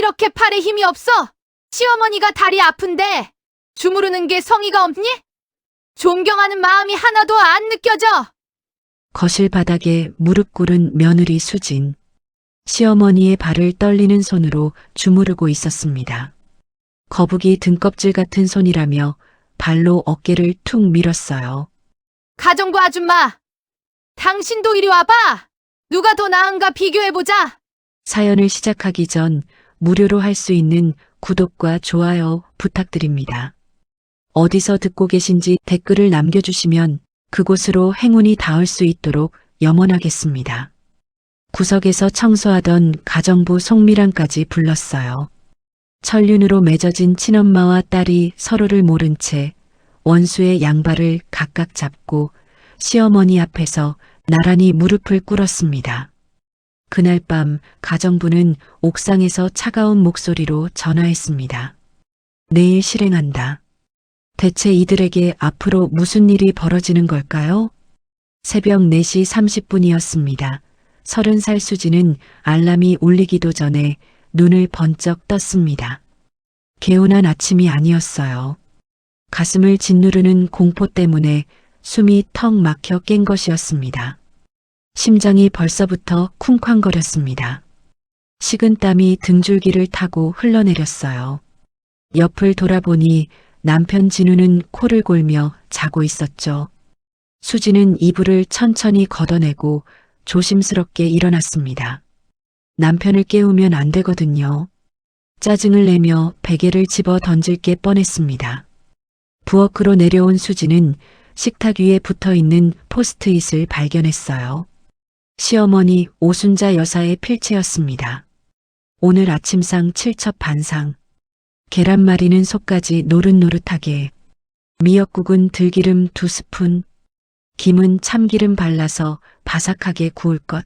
이렇게 팔에 힘이 없어? 시어머니가 다리 아픈데 주무르는 게 성의가 없니? 존경하는 마음이 하나도 안 느껴져. 거실 바닥에 무릎 꿇은 며느리 수진. 시어머니의 발을 떨리는 손으로 주무르고 있었습니다. 거북이 등껍질 같은 손이라며 발로 어깨를 툭 밀었어요. 가정부 아줌마, 당신도 이리 와봐. 누가 더 나은가 비교해보자. 사연을 시작하기 전 무료로 할 수 있는 구독과 좋아요 부탁드립니다. 어디서 듣고 계신지 댓글을 남겨주시면 그곳으로 행운이 닿을 수 있도록 염원하겠습니다. 구석에서 청소하던 가정부 송미랑까지 불렀어요. 천륜으로 맺어진 친엄마와 딸이 서로를 모른 채 원수의 양발을 각각 잡고 시어머니 앞에서 나란히 무릎을 꿇었습니다. 그날 밤 가정부는 옥상에서 차가운 목소리로 전화했습니다. 내일 실행한다. 대체 이들에게 앞으로 무슨 일이 벌어지는 걸까요? 새벽 4시 30분이었습니다. 30살 수지는 알람이 울리기도 전에 눈을 번쩍 떴습니다. 개운한 아침이 아니었어요. 가슴을 짓누르는 공포 때문에 숨이 턱 막혀 깬 것이었습니다. 심장이 벌써부터 쿵쾅거렸습니다. 식은땀이 등줄기를 타고 흘러내렸어요. 옆을 돌아보니 남편 진우는 코를 골며 자고 있었죠. 수지는 이불을 천천히 걷어내고 조심스럽게 일어났습니다. 남편을 깨우면 안 되거든요. 짜증을 내며 베개를 집어 던질 게 뻔했습니다. 부엌으로 내려온 수지는 식탁 위에 붙어있는 포스트잇을 발견했어요. 시어머니 오순자 여사의 필체였습니다. 오늘 아침상 칠첩반상. 계란말이는 속까지 노릇노릇하게, 미역국은 들기름 2스푼, 김은 참기름 발라서 바삭하게 구울 것.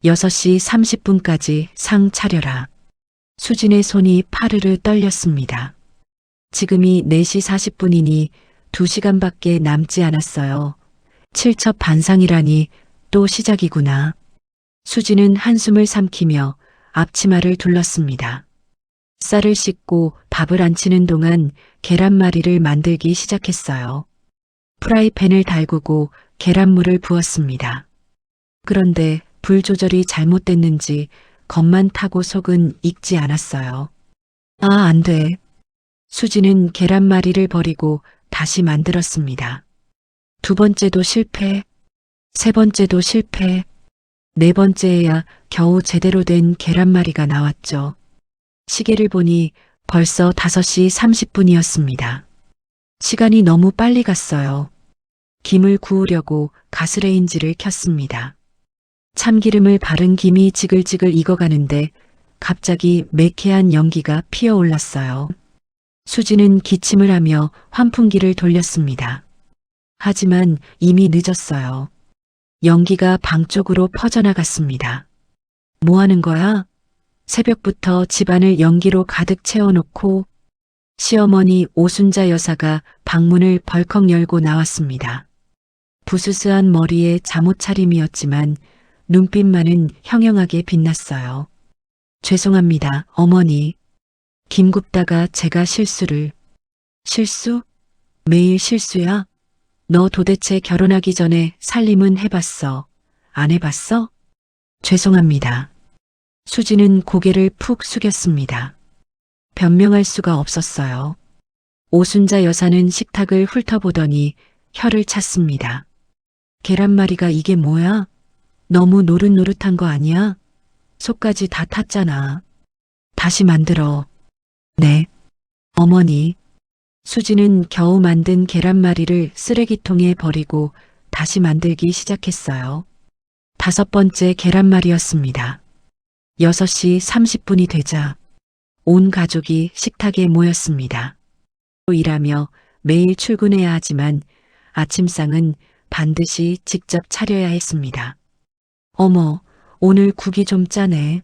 6시 30분까지 상 차려라. 수진의 손이 파르르 떨렸습니다. 지금이 4시 40분이니 2시간밖에 남지 않았어요. 칠첩반상이라니 또 시작이구나. 수진은 한숨을 삼키며 앞치마를 둘렀습니다. 쌀을 씻고 밥을 안 치는 동안 계란말이를 만들기 시작했어요. 프라이팬을 달구고 계란물을 부었습니다. 그런데 불 조절이 잘못됐는지 겉만 타고 속은 익지 않았어요. 아, 안 돼. 수지는 계란말이를 버리고 다시 만들었습니다. 2번째도 실패, 3번째도 실패, 4번째에야 겨우 제대로 된 계란말이가 나왔죠. 시계를 보니 벌써 5시 30분이었습니다. 시간이 너무 빨리 갔어요. 김을 구우려고 가스레인지를 켰습니다. 참기름을 바른 김이 지글지글 익어가는데 갑자기 매캐한 연기가 피어올랐어요. 수지는 기침을 하며 환풍기를 돌렸습니다. 하지만 이미 늦었어요. 연기가 방 쪽으로 퍼져나갔습니다. 뭐 하는 거야? 새벽부터 집안을 연기로 가득 채워놓고 시어머니 오순자 여사가 방문을 벌컥 열고 나왔습니다. 부스스한 머리에 잠옷 차림이었지만 눈빛만은 형형하게 빛났어요. 죄송합니다, 어머니. 김 굽다가 제가 실수를. 실수? 매일 실수야? 너 도대체 결혼하기 전에 살림은 해봤어? 안 해봤어? 죄송합니다. 수지는 고개를 푹 숙였습니다. 변명할 수가 없었어요. 오순자 여사는 식탁을 훑어보더니 혀를 찼습니다. 계란말이가 이게 뭐야? 너무 노릇노릇한 거 아니야? 속까지 다 탔잖아. 다시 만들어. 네. 어머니. 수지는 겨우 만든 계란말이를 쓰레기통에 버리고 다시 만들기 시작했어요. 5번째 계란말이였습니다. 6시 30분이 되자 온 가족이 식탁에 모였습니다. 일하며 매일 출근해야 하지만 아침상은 반드시 직접 차려야 했습니다. 어머, 오늘 국이 좀 짜네.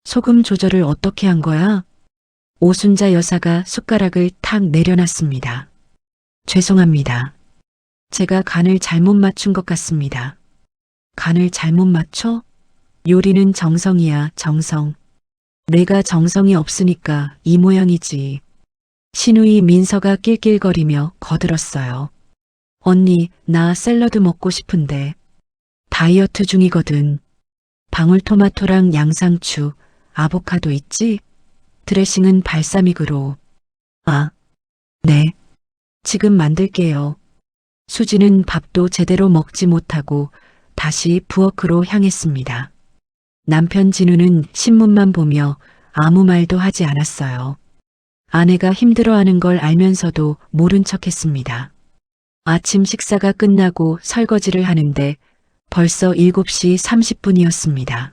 소금 조절을 어떻게 한 거야? 오순자 여사가 숟가락을 탁 내려놨습니다. 죄송합니다. 제가 간을 잘못 맞춘 것 같습니다. 간을 잘못 맞춰? 요리는 정성이야, 정성. 내가 정성이 없으니까 이 모양이지. 신우이 민서가 낄낄거리며 거들었어요. 언니, 나 샐러드 먹고 싶은데. 다이어트 중이거든. 방울토마토랑 양상추, 아보카도 있지? 드레싱은 발사믹으로. 아, 네. 지금 만들게요. 수지는 밥도 제대로 먹지 못하고 다시 부엌으로 향했습니다. 남편 진우는 신문만 보며 아무 말도 하지 않았어요. 아내가 힘들어하는 걸 알면서도 모른 척했습니다. 아침 식사가 끝나고 설거지를 하는데 벌써 7시 30분이었습니다.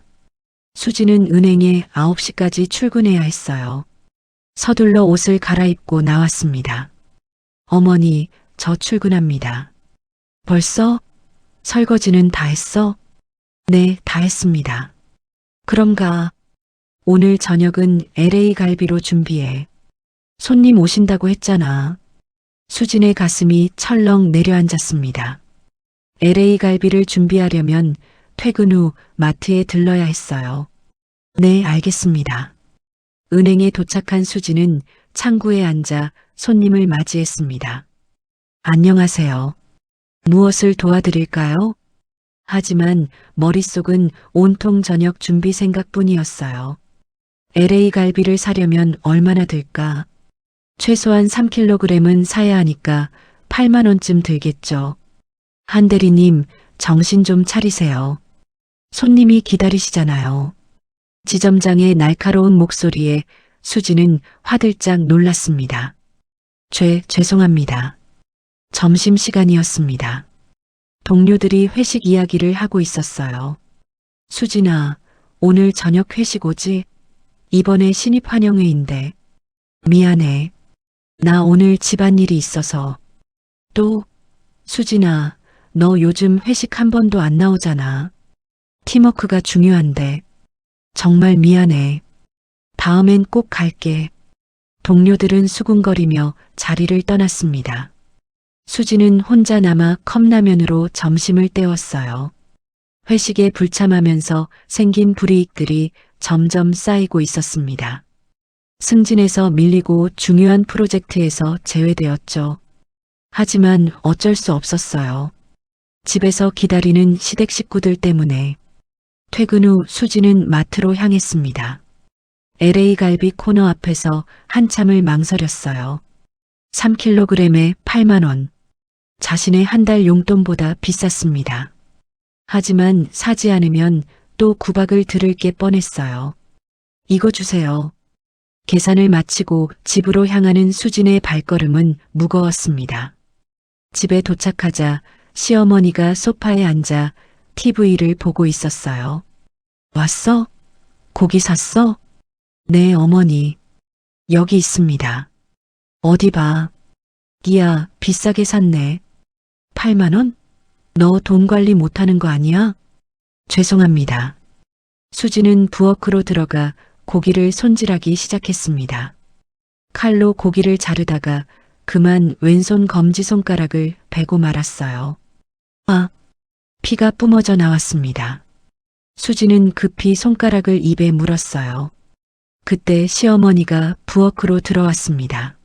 수지는 은행에 9시까지 출근해야 했어요. 서둘러 옷을 갈아입고 나왔습니다. 어머니, 저 출근합니다. 벌써? 설거지는 다 했어? 네, 다 했습니다. 그럼 가. 오늘 저녁은 LA 갈비로 준비해. 손님 오신다고 했잖아. 수진의 가슴이 철렁 내려앉았습니다. LA 갈비를 준비하려면 퇴근 후 마트에 들러야 했어요. 네, 알겠습니다. 은행에 도착한 수진은 창구에 앉아 손님을 맞이했습니다. 안녕하세요. 무엇을 도와드릴까요? 하지만 머릿속은 온통 저녁 준비 생각뿐이었어요. LA 갈비를 사려면 얼마나 들까? 최소한 3kg은 사야 하니까 8만 원쯤 들겠죠. 한 대리님, 정신 좀 차리세요. 손님이 기다리시잖아요. 지점장의 날카로운 목소리에 수지는 화들짝 놀랐습니다. 죄송합니다. 점심시간이었습니다. 동료들이 회식 이야기를 하고 있었어요. 수진아, 오늘 저녁 회식 오지? 이번에 신입 환영회인데. 미안해. 나 오늘 집안일이 있어서. 또, 수진아, 너 요즘 회식 한 번도 안 나오잖아. 팀워크가 중요한데. 정말 미안해. 다음엔 꼭 갈게. 동료들은 수군거리며 자리를 떠났습니다. 수지는 혼자 남아 컵라면으로 점심을 때웠어요. 회식에 불참하면서 생긴 불이익들이 점점 쌓이고 있었습니다. 승진에서 밀리고 중요한 프로젝트에서 제외되었죠. 하지만 어쩔 수 없었어요. 집에서 기다리는 시댁 식구들 때문에. 퇴근 후 수지는 마트로 향했습니다. LA 갈비 코너 앞에서 한참을 망설였어요. 3kg에 8만 원. 자신의 한 달 용돈보다 비쌌습니다. 하지만 사지 않으면 또 구박을 들을 게 뻔했어요. 이거 주세요. 계산을 마치고 집으로 향하는 수진의 발걸음은 무거웠습니다. 집에 도착하자 시어머니가 소파에 앉아 TV를 보고 있었어요. 왔어? 고기 샀어? 네, 어머니. 여기 있습니다. 어디 봐. 이야, 비싸게 샀네. 8만 원? 너 돈 관리 못하는 거 아니야? 죄송합니다. 수지는 부엌으로 들어가 고기를 손질하기 시작했습니다. 칼로 고기를 자르다가 그만 왼손 검지손가락을 베고 말았어요. 아, 피가 뿜어져 나왔습니다. 수지는 급히 손가락을 입에 물었어요. 그때 시어머니가 부엌으로 들어왔습니다.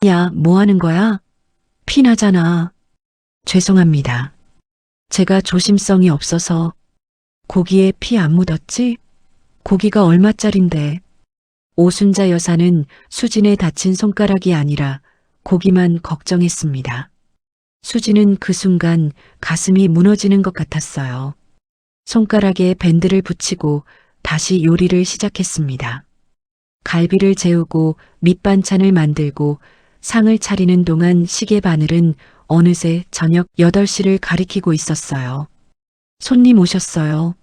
야, 뭐 하는 거야? 피 나잖아. 죄송합니다. 제가 조심성이 없어서. 고기에 피 안 묻었지? 고기가 얼마짜린데. 오순자 여사는 수진의 다친 손가락이 아니라 고기만 걱정했습니다. 수진은 그 순간 가슴이 무너지는 것 같았어요. 손가락에 밴드를 붙이고 다시 요리를 시작했습니다. 갈비를 재우고 밑반찬을 만들고 상을 차리는 동안 시계 바늘은 어느새 저녁 8시를 가리키고 있었어요. 손님 오셨어요.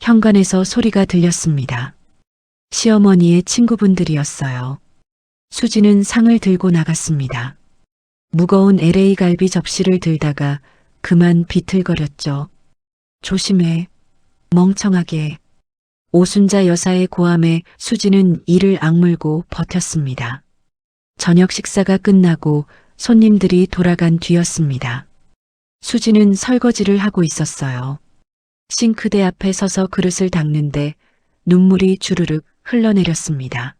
현관에서 소리가 들렸습니다. 시어머니의 친구분들이었어요. 수지는 상을 들고 나갔습니다. 무거운 LA 갈비 접시를 들다가 그만 비틀거렸죠. 조심해. 멍청하게. 오순자 여사의 고함에 수지는 이를 악물고 버텼습니다. 저녁 식사가 끝나고 손님들이 돌아간 뒤였습니다. 수지는 설거지를 하고 있었어요. 싱크대 앞에 서서 그릇을 닦는데 눈물이 주르륵 흘러내렸습니다.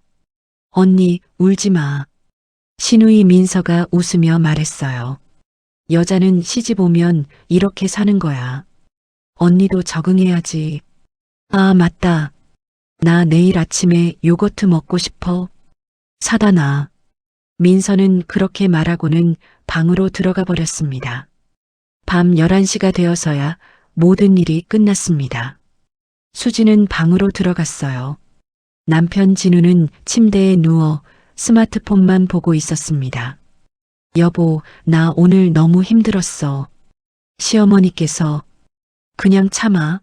언니, 울지 마. 신우이 민서가 웃으며 말했어요. 여자는 시집 오면 이렇게 사는 거야. 언니도 적응해야지. 아, 맞다. 나 내일 아침에 요거트 먹고 싶어. 사다 놔. 민서는 그렇게 말하고는 방으로 들어가 버렸습니다. 밤 11시가 되어서야 모든 일이 끝났습니다. 수지는 방으로 들어갔어요. 남편 진우는 침대에 누워 스마트폰만 보고 있었습니다. 여보, 나 오늘 너무 힘들었어. 시어머니께서 그냥 참아.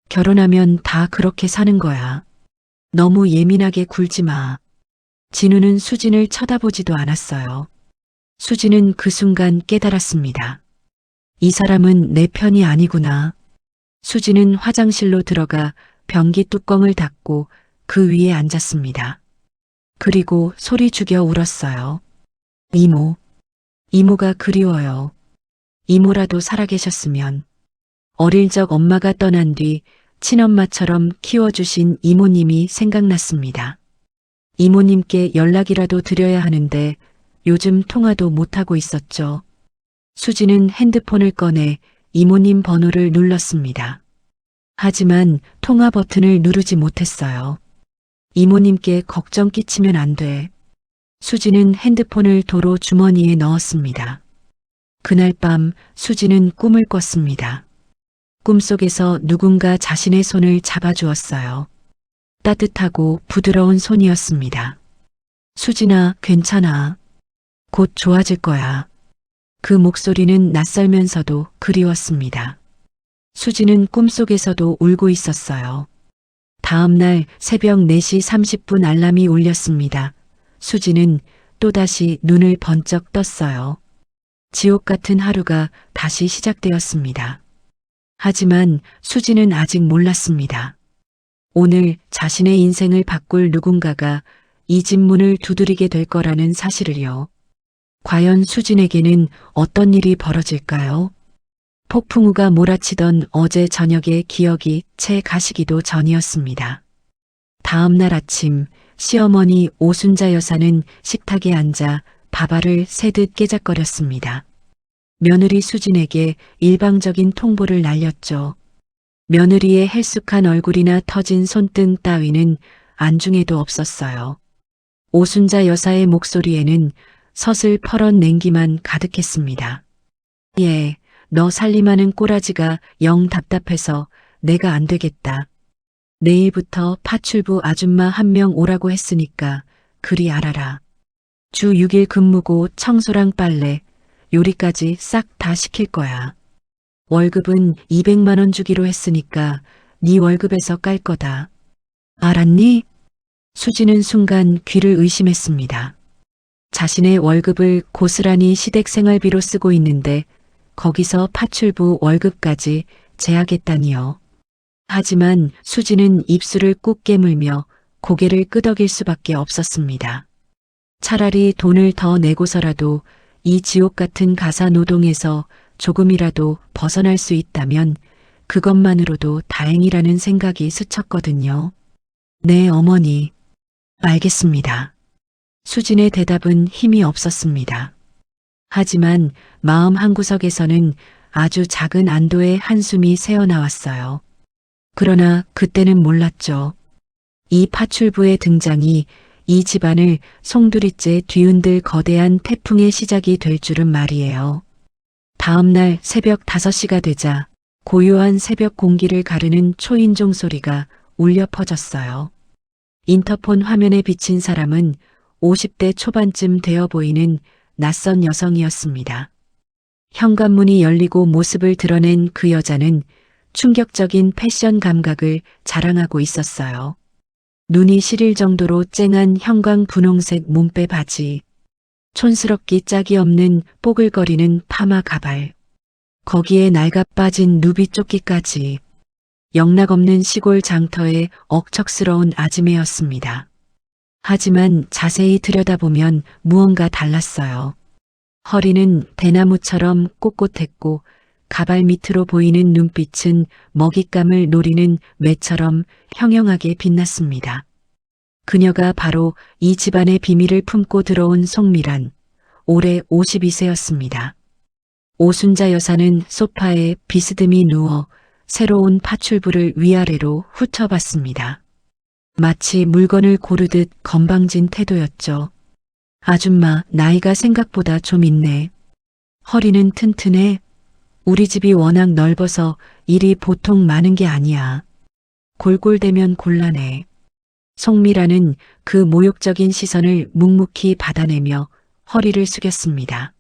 결혼하면 다 그렇게 사는 거야. 너무 예민하게 굴지 마. 진우는 수진을 쳐다보지도 않았어요. 수진은 그 순간 깨달았습니다. 이 사람은 내 편이 아니구나. 수진은 화장실로 들어가 변기 뚜껑을 닫고 그 위에 앉았습니다. 그리고 소리 죽여 울었어요. 이모. 이모가 그리워요. 이모라도 살아계셨으면. 어릴 적 엄마가 떠난 뒤 친엄마처럼 키워주신 이모님이 생각났습니다. 이모님께 연락이라도 드려야 하는데 요즘 통화도 못하고 있었죠. 수지는 핸드폰을 꺼내 이모님 번호를 눌렀습니다. 하지만 통화 버튼을 누르지 못했어요. 이모님께 걱정 끼치면 안 돼. 수지는 핸드폰을 도로 주머니에 넣었습니다. 그날 밤 수지는 꿈을 꿨습니다. 꿈속에서 누군가 자신의 손을 잡아주었어요. 따뜻하고 부드러운 손이었습니다. 수진아, 괜찮아. 곧 좋아질 거야. 그 목소리는 낯설면서도 그리웠습니다. 수지는 꿈속에서도 울고 있었어요. 다음 날 새벽 4시 30분 알람이 울렸습니다. 수지는 또다시 눈을 번쩍 떴어요. 지옥 같은 하루가 다시 시작되었습니다. 하지만 수지는 아직 몰랐습니다. 오늘 자신의 인생을 바꿀 누군가가 이 집 문을 두드리게 될 거라는 사실을요. 과연 수진에게는 어떤 일이 벌어질까요? 폭풍우가 몰아치던 어제 저녁의 기억이 채 가시기도 전이었습니다. 다음 날 아침 시어머니 오순자 여사는 식탁에 앉아 밥알을 새듯 깨작거렸습니다. 며느리 수진에게 일방적인 통보를 날렸죠. 며느리의 헬쑥한 얼굴이나 터진 손등 따위는 안중에도 없었어요. 오순자 여사의 목소리에는 서슬 퍼런 냉기만 가득했습니다. 예, 너 살림하는 꼬라지가 영 답답해서 내가 안 되겠다. 내일부터 파출부 아줌마 1명 오라고 했으니까 그리 알아라. 주 6일 근무고 청소랑 빨래, 요리까지 싹 다 시킬 거야. 월급은 200만 원 주기로 했으니까 네 월급에서 깔 거다. 알았니? 수지는 순간 귀를 의심했습니다. 자신의 월급을 고스란히 시댁 생활비로 쓰고 있는데 거기서 파출부 월급까지 제하겠다니요. 하지만 수지는 입술을 꾹 깨물며 고개를 끄덕일 수밖에 없었습니다. 차라리 돈을 더 내고서라도 이 지옥 같은 가사 노동에서 조금이라도 벗어날 수 있다면 그것만으로도 다행이라는 생각이 스쳤거든요. 네, 어머니. 알겠습니다. 수진의 대답은 힘이 없었습니다. 하지만 마음 한구석에서는 아주 작은 안도의 한숨이 새어나왔어요. 그러나 그때는 몰랐죠. 이 파출부의 등장이 이 집안을 송두리째 뒤흔들 거대한 태풍의 시작이 될 줄은 말이에요. 다음 날 새벽 5시가 되자 고요한 새벽 공기를 가르는 초인종 소리가 울려 퍼졌어요. 인터폰 화면에 비친 사람은 50대 초반쯤 되어 보이는 낯선 여성이었습니다. 현관문이 열리고 모습을 드러낸 그 여자는 충격적인 패션 감각을 자랑하고 있었어요. 눈이 시릴 정도로 쨍한 형광 분홍색 몸빼 바지, 촌스럽기 짝이 없는 뽀글거리는 파마 가발, 거기에 낡아 빠진 누비 조끼까지 영락없는 시골 장터의 억척스러운 아지매였습니다. 하지만 자세히 들여다보면 무언가 달랐어요. 허리는 대나무처럼 꼿꼿했고 가발 밑으로 보이는 눈빛은 먹잇감을 노리는 매처럼 형형하게 빛났습니다. 그녀가 바로 이 집안의 비밀을 품고 들어온 송미란, 올해 52세였습니다. 오순자 여사는 소파에 비스듬히 누워 새로운 파출부를 위아래로 훑어봤습니다. 마치 물건을 고르듯 건방진 태도였죠. 아줌마, 나이가 생각보다 좀 있네. 허리는 튼튼해. 우리 집이 워낙 넓어서 일이 보통 많은 게 아니야. 골골대면 곤란해. 송미라는 그 모욕적인 시선을 묵묵히 받아내며 허리를 숙였습니다.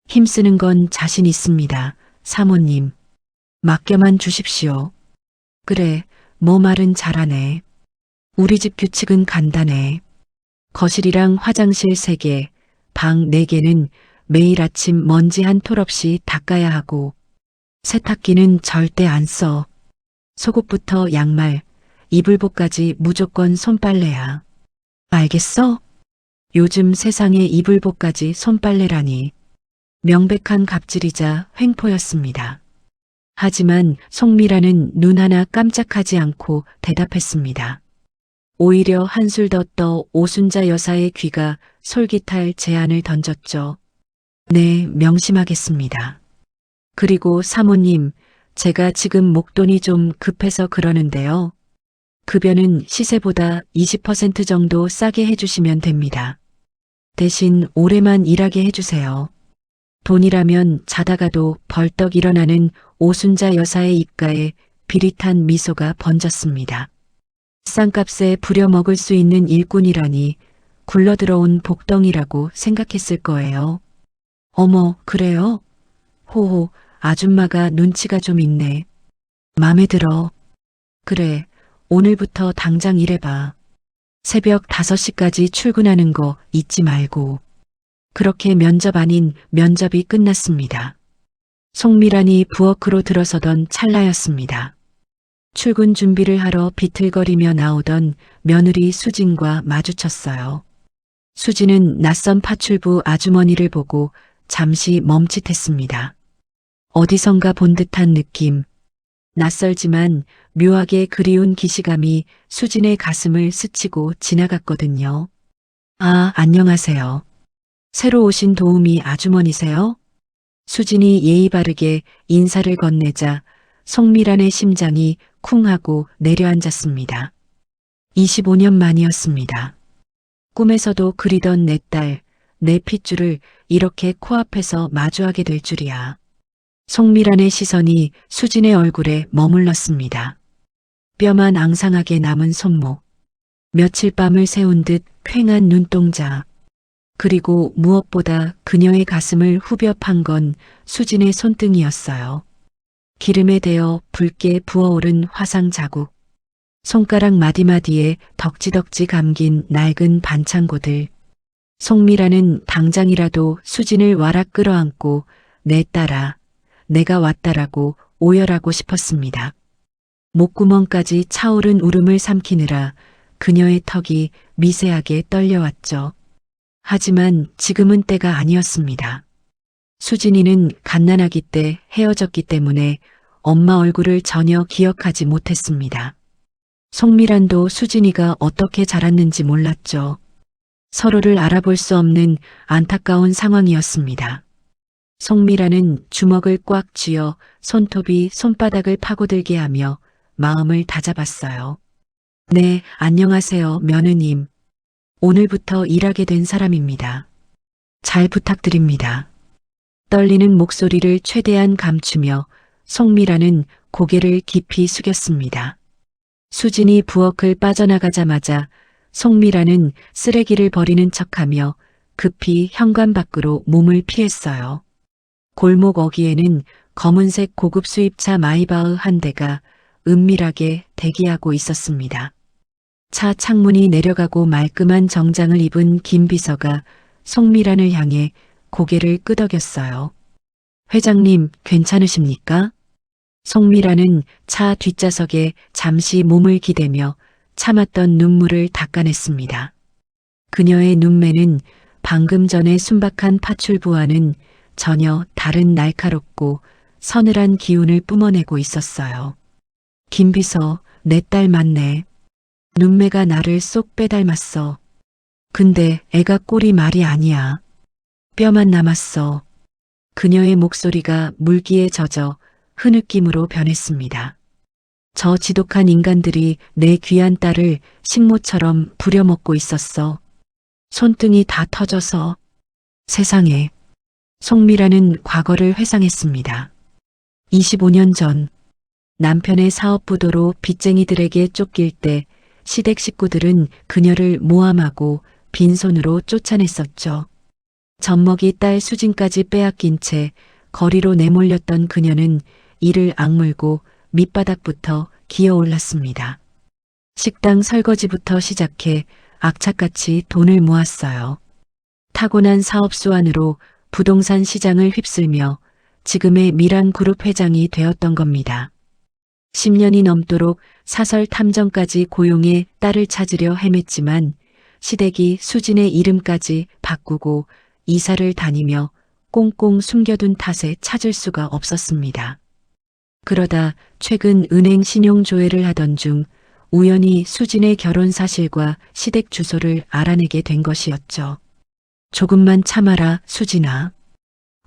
힘쓰는 건 자신 있습니다. 사모님. 맡겨만 주십시오. 그래, 뭐 말은 잘하네. 우리 집 규칙은 간단해. 거실이랑 화장실 3개, 방 4개는 매일 아침 먼지 한 톨 없이 닦아야 하고, 세탁기는 절대 안 써. 속옷부터 양말, 이불복까지 무조건 손빨래야. 알겠어? 요즘 세상에 이불복까지 손빨래라니. 명백한 갑질이자 횡포였습니다. 하지만 송미라는 눈 하나 깜짝하지 않고 대답했습니다. 오히려 한술 더 떠 오순자 여사의 귀가 솔깃할 제안을 던졌죠. 네, 명심하겠습니다. 그리고 사모님, 제가 지금 목돈이 좀 급해서 그러는데요. 급여는 시세보다 20% 정도 싸게 해주시면 됩니다. 대신 오래만 일하게 해주세요. 돈이라면 자다가도 벌떡 일어나는 오순자 여사의 입가에 비릿한 미소가 번졌습니다. 싼값에 부려먹을 수 있는 일꾼이라니 굴러들어온 복덩이라고 생각했을 거예요. 어머, 그래요? 호호, 아줌마가 눈치가 좀 있네. 맘에 들어. 그래, 오늘부터 당장 일해봐. 새벽 5시까지 출근하는 거 잊지 말고. 그렇게 면접 아닌 면접이 끝났습니다. 송미란이 부엌으로 들어서던 찰나였습니다. 출근 준비를 하러 비틀거리며 나오던 며느리 수진과 마주쳤어요. 수진은 낯선 파출부 아주머니를 보고 잠시 멈칫했습니다. 어디선가 본 듯한 느낌. 낯설지만 묘하게 그리운 기시감이 수진의 가슴을 스치고 지나갔거든요. 아, 안녕하세요. 새로 오신 도우미 아주머니세요? 수진이 예의 바르게 인사를 건네자 송미란의 심장이 쿵 하고 내려앉았습니다. 25년 만이었습니다. 꿈에서도 그리던 내 딸, 내 핏줄을 이렇게 코앞에서 마주하게 될 줄이야. 송미란의 시선이 수진의 얼굴에 머물렀습니다. 뼈만 앙상하게 남은 손목, 며칠 밤을 새운 듯 퀭한 눈동자, 그리고 무엇보다 그녀의 가슴을 후벼 판 건 수진의 손등이었어요. 기름에 대어 붉게 부어오른 화상 자국, 손가락 마디마디에 덕지덕지 감긴 낡은 반창고들. 송미라는 당장이라도 수진을 와락 끌어안고 내 딸아, 내가 왔다라고 오열하고 싶었습니다. 목구멍까지 차오른 울음을 삼키느라 그녀의 턱이 미세하게 떨려왔죠. 하지만 지금은 때가 아니었습니다. 수진이는 갓난아기 때 헤어졌기 때문에 엄마 얼굴을 전혀 기억하지 못했습니다. 송미란도 수진이가 어떻게 자랐는지 몰랐죠. 서로를 알아볼 수 없는 안타까운 상황이었습니다. 송미란은 주먹을 꽉 쥐어 손톱이 손바닥을 파고들게 하며 마음을 다잡았어요. 네, 안녕하세요, 며느님. 오늘부터 일하게 된 사람입니다. 잘 부탁드립니다. 떨리는 목소리를 최대한 감추며 송미란은 고개를 깊이 숙였습니다. 수진이 부엌을 빠져나가자마자 송미란은 쓰레기를 버리는 척하며 급히 현관 밖으로 몸을 피했어요. 골목 어귀에는 검은색 고급 수입차 마이바흐 한 대가 은밀하게 대기하고 있었습니다. 차 창문이 내려가고 말끔한 정장을 입은 김 비서가 송미란을 향해 고개를 끄덕였어요. 회장님, 괜찮으십니까? 송미란은 차 뒷좌석에 잠시 몸을 기대며 참았던 눈물을 닦아냈습니다. 그녀의 눈매는 방금 전에 순박한 파출부와는 전혀 다른 날카롭고 서늘한 기운을 뿜어내고 있었어요. 김 비서, 내 딸 맞네. 눈매가 나를 쏙 빼닮았어. 근데 애가 꼴이 말이 아니야. 뼈만 남았어. 그녀의 목소리가 물기에 젖어 흐느낌으로 변했습니다. 저 지독한 인간들이 내 귀한 딸을 식모처럼 부려먹고 있었어. 손등이 다 터져서. 세상에. 송미라는 과거를 회상했습니다. 25년 전 남편의 사업부도로 빚쟁이들에게 쫓길 때 시댁 식구들은 그녀를 모함하고 빈손으로 쫓아냈었죠. 젖먹이 딸 수진까지 빼앗긴 채 거리로 내몰렸던 그녀는 이를 악물고 밑바닥부터 기어올랐습니다. 식당 설거지부터 시작해 악착같이 돈을 모았어요. 타고난 사업 수완으로 부동산 시장을 휩쓸며 지금의 미란그룹 회장이 되었던 겁니다. 10년이 넘도록 사설 탐정까지 고용해 딸을 찾으려 헤맸지만 시댁이 수진의 이름까지 바꾸고 이사를 다니며 꽁꽁 숨겨둔 탓에 찾을 수가 없었습니다. 그러다 최근 은행 신용조회를 하던 중 우연히 수진의 결혼 사실과 시댁 주소를 알아내게 된 것이었죠. 조금만 참아라, 수진아.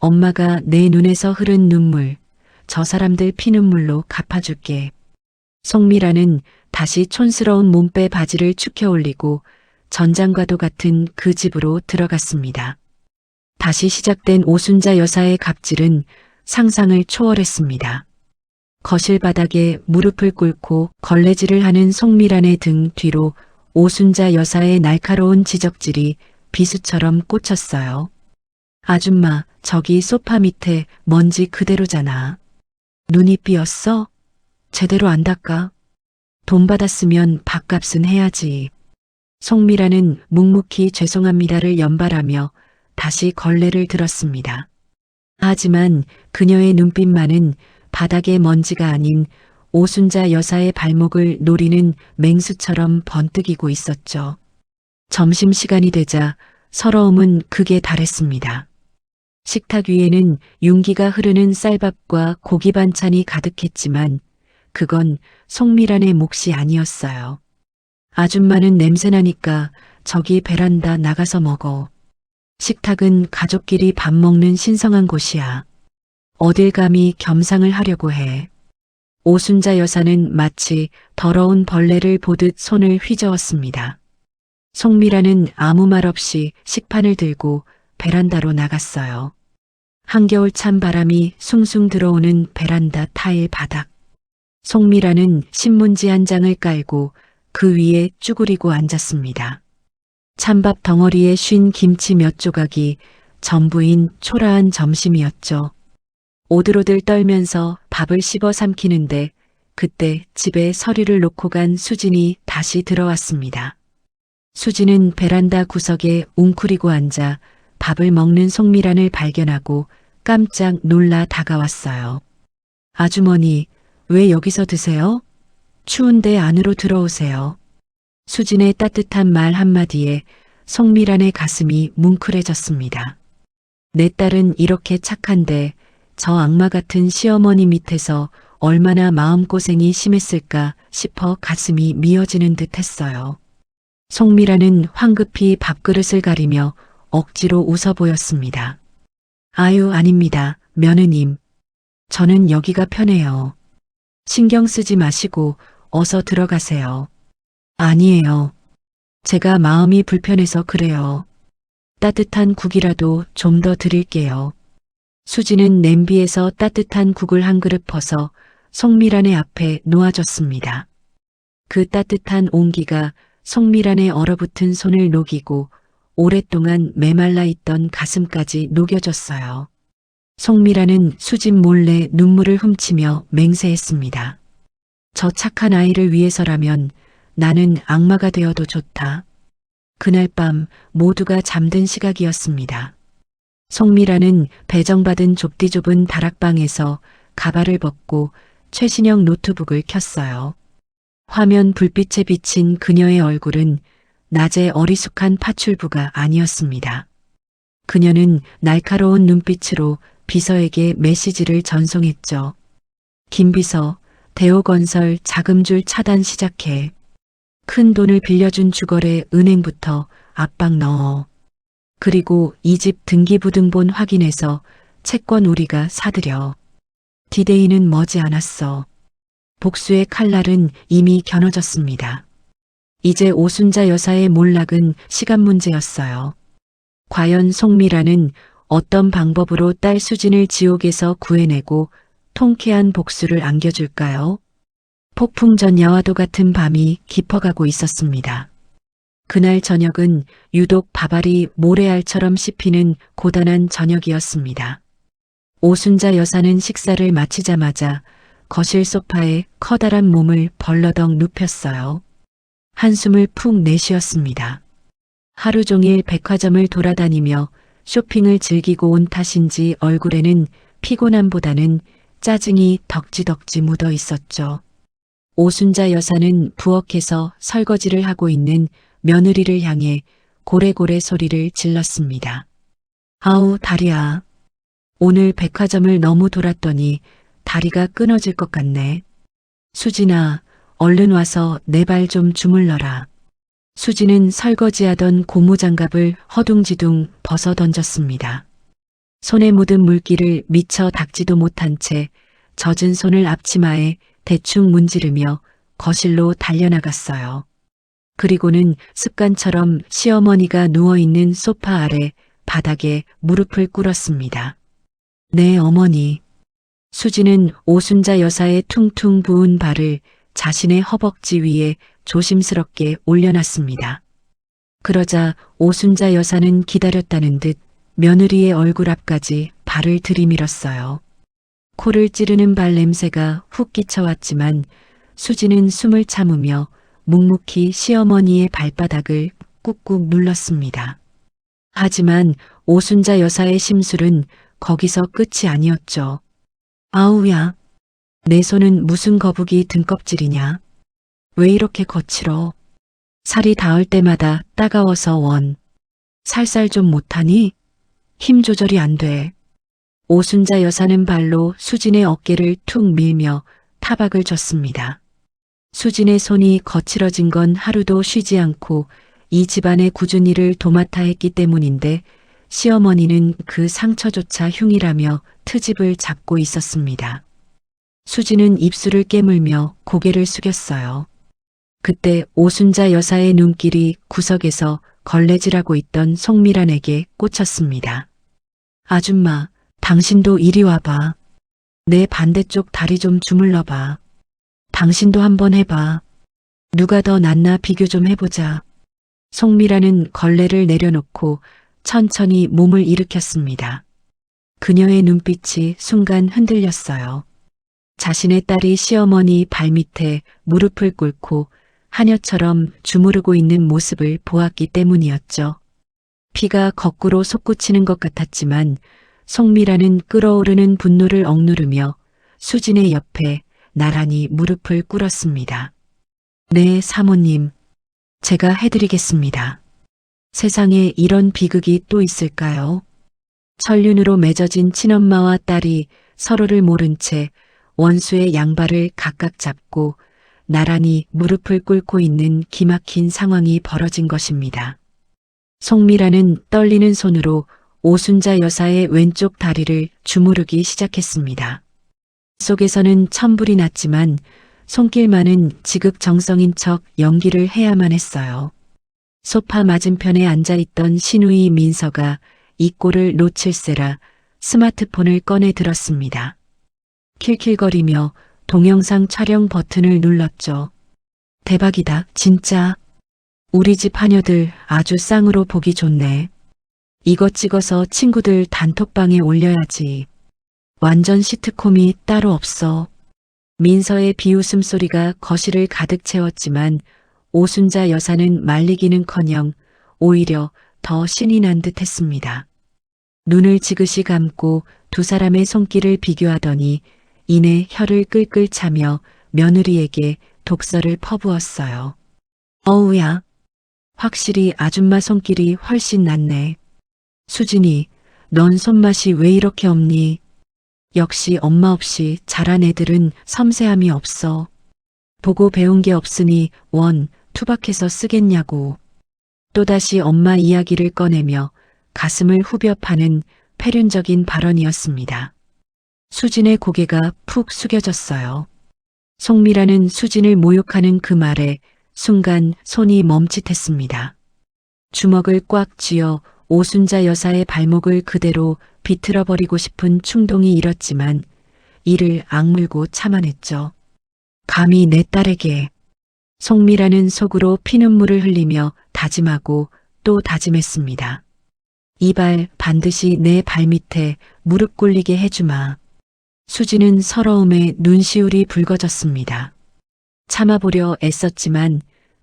엄마가 내 눈에서 흐른 눈물, 저 사람들 피눈물로 갚아줄게. 송미라는 다시 촌스러운 몸빼 바지를 축혀 올리고 전장과도 같은 그 집으로 들어갔습니다. 다시 시작된 오순자 여사의 갑질은 상상을 초월했습니다. 거실 바닥에 무릎을 꿇고 걸레질을 하는 송미란의 등 뒤로 오순자 여사의 날카로운 지적질이 비수처럼 꽂혔어요. 아줌마, 저기 소파 밑에 먼지 그대로잖아. 눈이 삐었어? 제대로 안 닦아? 돈 받았으면 밥값은 해야지. 송미라는 묵묵히 죄송합니다를 연발하며 다시 걸레를 들었습니다. 하지만 그녀의 눈빛만은 바닥의 먼지가 아닌 오순자 여사의 발목을 노리는 맹수처럼 번뜩이고 있었죠. 점심시간이 되자 서러움은 극에 달했습니다. 식탁 위에는 윤기가 흐르는 쌀밥과 고기 반찬이 가득했지만 그건 송미란의 몫이 아니었어요. 아줌마는 냄새나니까 저기 베란다 나가서 먹어. 식탁은 가족끼리 밥 먹는 신성한 곳이야. 어딜 감히 겸상을 하려고 해. 오순자 여사는 마치 더러운 벌레를 보듯 손을 휘저었습니다. 송미라는 아무 말 없이 식판을 들고 베란다로 나갔어요. 한겨울 찬 바람이 숭숭 들어오는 베란다 타일 바닥. 송미라는 신문지 한 장을 깔고 그 위에 쭈그리고 앉았습니다. 찬밥 덩어리에 쉰 김치 몇 조각이 전부인 초라한 점심이었죠. 오들오들 떨면서 밥을 씹어 삼키는데 그때 집에 서류를 놓고 간 수진이 다시 들어왔습니다. 수진은 베란다 구석에 웅크리고 앉아 밥을 먹는 송미란을 발견하고 깜짝 놀라 다가왔어요. 아주머니, 왜 여기서 드세요? 추운데 안으로 들어오세요. 수진의 따뜻한 말 한마디에 송미란의 가슴이 뭉클해졌습니다. 내 딸은 이렇게 착한데 저 악마 같은 시어머니 밑에서 얼마나 마음고생이 심했을까 싶어 가슴이 미어지는 듯 했어요. 송미란은 황급히 밥그릇을 가리며 억지로 웃어 보였습니다. 아유, 아닙니다, 며느님. 저는 여기가 편해요. 신경 쓰지 마시고 어서 들어가세요. 아니에요. 제가 마음이 불편해서 그래요. 따뜻한 국이라도 좀 더 드릴게요. 수지는 냄비에서 따뜻한 국을 한 그릇 퍼서 송미란의 앞에 놓아줬습니다. 그 따뜻한 온기가 송미란의 얼어붙은 손을 녹이고 오랫동안 메말라 있던 가슴까지 녹여줬어요. 송미란은 수진 몰래 눈물을 훔치며 맹세했습니다. 저 착한 아이를 위해서라면 나는 악마가 되어도 좋다. 그날 밤 모두가 잠든 시각이었습니다. 송미란은 배정받은 좁디 좁은 다락방에서 가발을 벗고 최신형 노트북을 켰어요. 화면 불빛에 비친 그녀의 얼굴은 낮의 어리숙한 파출부가 아니었습니다. 그녀는 날카로운 눈빛으로 비서에게 메시지를 전송했죠. 김 비서, 대호건설 자금줄 차단 시작해. 큰 돈을 빌려준 주거래 은행부터 압박 넣어. 그리고 이 집 등기부등본 확인해서 채권 우리가 사들여. 디데이는 머지 않았어. 복수의 칼날은 이미 겨눠졌습니다. 이제 오순자 여사의 몰락은 시간 문제였어요. 과연 송미라는 어떤 방법으로 딸 수진을 지옥에서 구해내고 통쾌한 복수를 안겨줄까요? 폭풍 전야와도 같은 밤이 깊어가고 있었습니다. 그날 저녁은 유독 밥알이 모래알처럼 씹히는 고단한 저녁이었습니다. 오순자 여사는 식사를 마치자마자 거실 소파에 커다란 몸을 벌러덩 눕혔어요. 한숨을 푹 내쉬었습니다. 하루 종일 백화점을 돌아다니며 쇼핑을 즐기고 온 탓인지 얼굴에는 피곤함보다는 짜증이 덕지덕지 묻어 있었죠. 오순자 여사는 부엌에서 설거지를 하고 있는 며느리를 향해 고래고래 소리를 질렀습니다. 아우, 다리야. 오늘 백화점을 너무 돌았더니 다리가 끊어질 것 같네. 수진아, 얼른 와서 내 발 좀 주물러라. 수진은 설거지하던 고무장갑을 허둥지둥 벗어 던졌습니다. 손에 묻은 물기를 미처 닦지도 못한 채 젖은 손을 앞치마에 대충 문지르며 거실로 달려나갔어요. 그리고는 습관처럼 시어머니가 누워있는 소파 아래 바닥에 무릎을 꿇었습니다. 네, 어머니. 수지는 오순자 여사의 퉁퉁 부은 발을 자신의 허벅지 위에 조심스럽게 올려놨습니다. 그러자 오순자 여사는 기다렸다는 듯 며느리의 얼굴 앞까지 발을 들이밀었어요. 코를 찌르는 발 냄새가 훅 끼쳐왔지만 수지는 숨을 참으며 묵묵히 시어머니의 발바닥을 꾹꾹 눌렀습니다. 하지만 오순자 여사의 심술은 거기서 끝이 아니었죠. 아우야, 내 손은 무슨 거북이 등껍질이냐? 왜 이렇게 거칠어? 살이 닿을 때마다 따가워서 원. 살살 좀 못하니? 힘 조절이 안 돼. 오순자 여사는 발로 수진의 어깨를 툭 밀며 타박을 줬습니다. 수진의 손이 거칠어진 건 하루도 쉬지 않고 이 집안의 꾸준히 일을 도맡아 했기 때문인데 시어머니는 그 상처조차 흉이라며 트집을 잡고 있었습니다. 수진은 입술을 깨물며 고개를 숙였어요. 그때 오순자 여사의 눈길이 구석에서 걸레질하고 있던 송미란에게 꽂혔습니다. 아줌마, 당신도 이리 와봐. 내 반대쪽 다리 좀 주물러봐. 당신도 한번 해봐. 누가 더 낫나 비교 좀 해보자. 송미란은 걸레를 내려놓고 천천히 몸을 일으켰습니다. 그녀의 눈빛이 순간 흔들렸어요. 자신의 딸이 시어머니 발밑에 무릎을 꿇고 하녀처럼 주무르고 있는 모습을 보았기 때문이었죠. 피가 거꾸로 솟구치는 것 같았지만 송미라는 끓어오르는 분노를 억누르며 수진의 옆에 나란히 무릎을 꿇었습니다. 네, 사모님. 제가 해드리겠습니다. 세상에 이런 비극이 또 있을까요? 천륜으로 맺어진 친엄마와 딸이 서로를 모른 채 원수의 양발을 각각 잡고 나란히 무릎을 꿇고 있는 기막힌 상황이 벌어진 것입니다. 송미라는 떨리는 손으로 오순자 여사의 왼쪽 다리를 주무르기 시작했습니다. 속에서는 천불이 났지만 손길만은 지극정성인 척 연기를 해야만 했어요. 소파 맞은편에 앉아있던 시누이 민서가 이 꼴을 놓칠세라 스마트폰을 꺼내 들었습니다. 킬킬거리며 동영상 촬영 버튼을 눌렀죠. 대박이다, 진짜. 우리 집 하녀들 아주 쌍으로 보기 좋네. 이거 찍어서 친구들 단톡방에 올려야지. 완전 시트콤이 따로 없어. 민서의 비웃음 소리가 거실을 가득 채웠지만 오순자 여사는 말리기는커녕 오히려 더 신이 난 듯 했습니다. 눈을 지그시 감고 두 사람의 손길을 비교하더니 이내 혀를 끌끌 차며 며느리에게 독설을 퍼부었어요. 어우야, 확실히 아줌마 손길이 훨씬 낫네. 수진이, 넌 손맛이 왜 이렇게 없니? 역시 엄마 없이 자란 애들은 섬세함이 없어. 보고 배운 게 없으니 원, 투박해서 쓰겠냐고. 또다시 엄마 이야기를 꺼내며 가슴을 후벼 파는 패륜적인 발언이었습니다. 수진의 고개가 푹 숙여졌어요. 송미라는 수진을 모욕하는 그 말에 순간 손이 멈칫했습니다. 주먹을 꽉 쥐어 오순자 여사의 발목을 그대로 비틀어버리고 싶은 충동이 일었지만 이를 악물고 참아냈죠. 감히 내 딸에게. 송미라는 속으로 피눈물을 흘리며 다짐하고 또 다짐했습니다. 이 발 반드시 내 발밑에 무릎 꿇리게 해주마. 수지는 서러움에 눈시울이 붉어졌습니다. 참아보려 애썼지만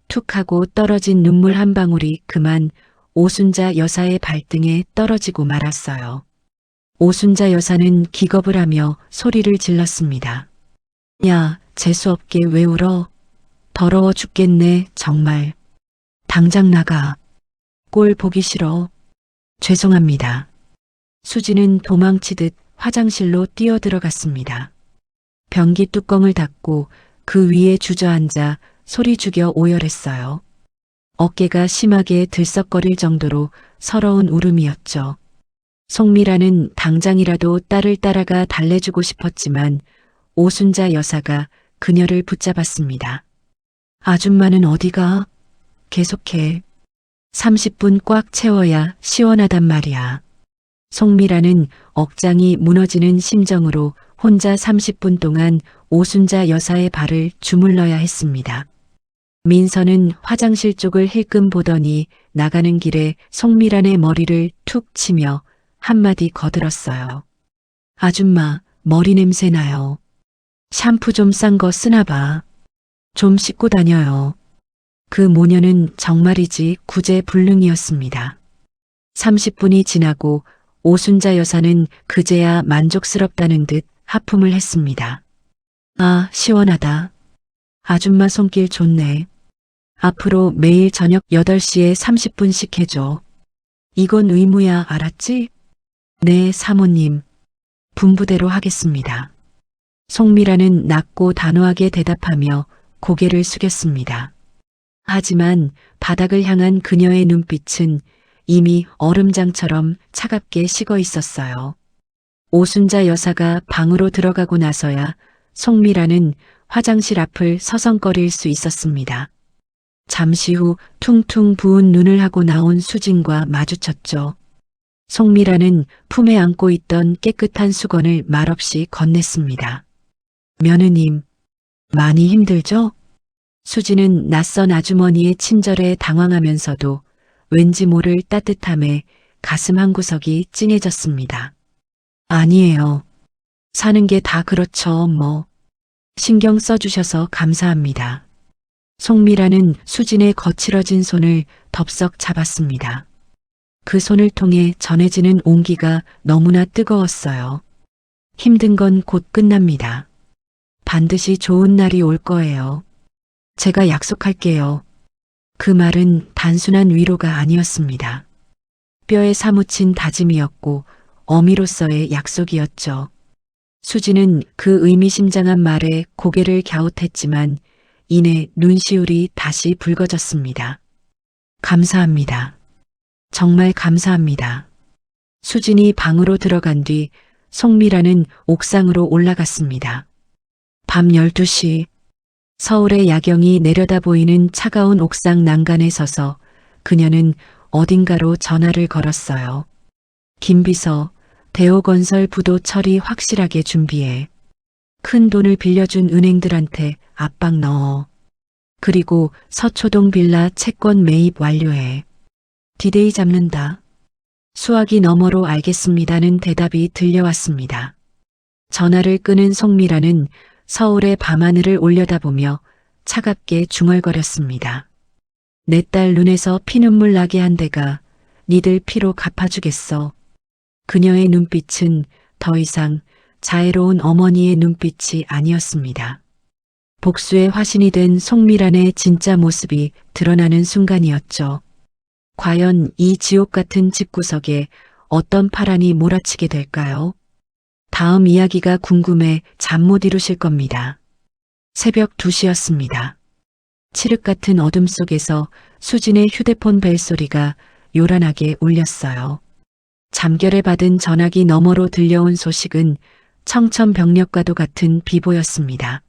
툭 하고 떨어진 눈물 한 방울이 그만 오순자 여사의 발등에 떨어지고 말았어요. 오순자 여사는 기겁을 하며 소리를 질렀습니다. 야, 재수없게 왜 울어? 더러워 죽겠네, 정말. 당장 나가. 꼴 보기 싫어. 죄송합니다. 수지는 도망치듯 화장실로 뛰어들어갔습니다. 변기 뚜껑을 닫고 그 위에 주저앉아 소리 죽여 오열했어요. 어깨가 심하게 들썩거릴 정도로 서러운 울음이었죠. 송미라는 당장이라도 딸을 따라가 달래주고 싶었지만 오순자 여사가 그녀를 붙잡았습니다. 아줌마는 어디가? 계속해. 30분 꽉 채워야 시원하단 말이야. 송미라는 억장이 무너지는 심정으로 혼자 30분 동안 오순자 여사의 발을 주물러야 했습니다. 민서는 화장실 쪽을 힐끔 보더니 나가는 길에 송미란의 머리를 툭 치며 한마디 거들었어요. 아줌마, 머리 냄새 나요. 샴푸 좀 싼 거 쓰나 봐. 좀 씻고 다녀요. 그 모녀는 정말이지 구제불능이었습니다. 30분이 지나고 오순자 여사는 그제야 만족스럽다는 듯 하품을 했습니다. 아, 시원하다. 아줌마 손길 좋네. 앞으로 매일 저녁 8시에 30분씩 해줘. 이건 의무야, 알았지? 네, 사모님. 분부대로 하겠습니다. 송미라는 낮고 단호하게 대답하며 고개를 숙였습니다. 하지만 바닥을 향한 그녀의 눈빛은 이미 얼음장처럼 차갑게 식어 있었어요. 오순자 여사가 방으로 들어가고 나서야 송미라는 화장실 앞을 서성거릴 수 있었습니다. 잠시 후 퉁퉁 부은 눈을 하고 나온 수진과 마주쳤죠. 송미라는 품에 안고 있던 깨끗한 수건을 말없이 건넸습니다. 며느님, 많이 힘들죠? 수진은 낯선 아주머니의 친절에 당황하면서도 왠지 모를 따뜻함에 가슴 한구석이 찡해졌습니다. 아니에요. 사는 게 다 그렇죠, 뭐. 신경 써주셔서 감사합니다. 송미라는 수진의 거칠어진 손을 덥석 잡았습니다. 그 손을 통해 전해지는 온기가 너무나 뜨거웠어요. 힘든 건 곧 끝납니다. 반드시 좋은 날이 올 거예요. 제가 약속할게요. 그 말은 단순한 위로가 아니었습니다. 뼈에 사무친 다짐이었고 어미로서의 약속이었죠. 수지는 그 의미심장한 말에 고개를 갸웃했지만 이내 눈시울이 다시 붉어졌습니다. 감사합니다. 정말 감사합니다. 수진이 방으로 들어간 뒤 송미라는 옥상으로 올라갔습니다. 밤 12시 서울의 야경이 내려다 보이는 차가운 옥상 난간에 서서 그녀는 어딘가로 전화를 걸었어요. 김비서, 대호건설 부도 처리 확실하게 준비해. 큰 돈을 빌려준 은행들한테 압박 넣어. 그리고 서초동 빌라 채권 매입 완료해. 디데이 잡는다. 수화기 너머로 알겠습니다는 대답이 들려왔습니다. 전화를 끊은 송미라는 서울의 밤하늘을 올려다보며 차갑게 중얼거렸습니다. 내 딸 눈에서 피눈물 나게 한 데가 니들 피로 갚아주겠어. 그녀의 눈빛은 더 이상 자애로운 어머니의 눈빛이 아니었습니다. 복수의 화신이 된 송미란의 진짜 모습이 드러나는 순간이었죠. 과연 이 지옥 같은 집구석에 어떤 파란이 몰아치게 될까요? 다음 이야기가 궁금해 잠 못 이루실 겁니다. 새벽 2시였습니다. 칠흑 같은 어둠 속에서 수진의 휴대폰 벨소리가 요란하게 울렸어요. 잠결에 받은 전화기 너머로 들려온 소식은 청천벽력과도 같은 비보였습니다.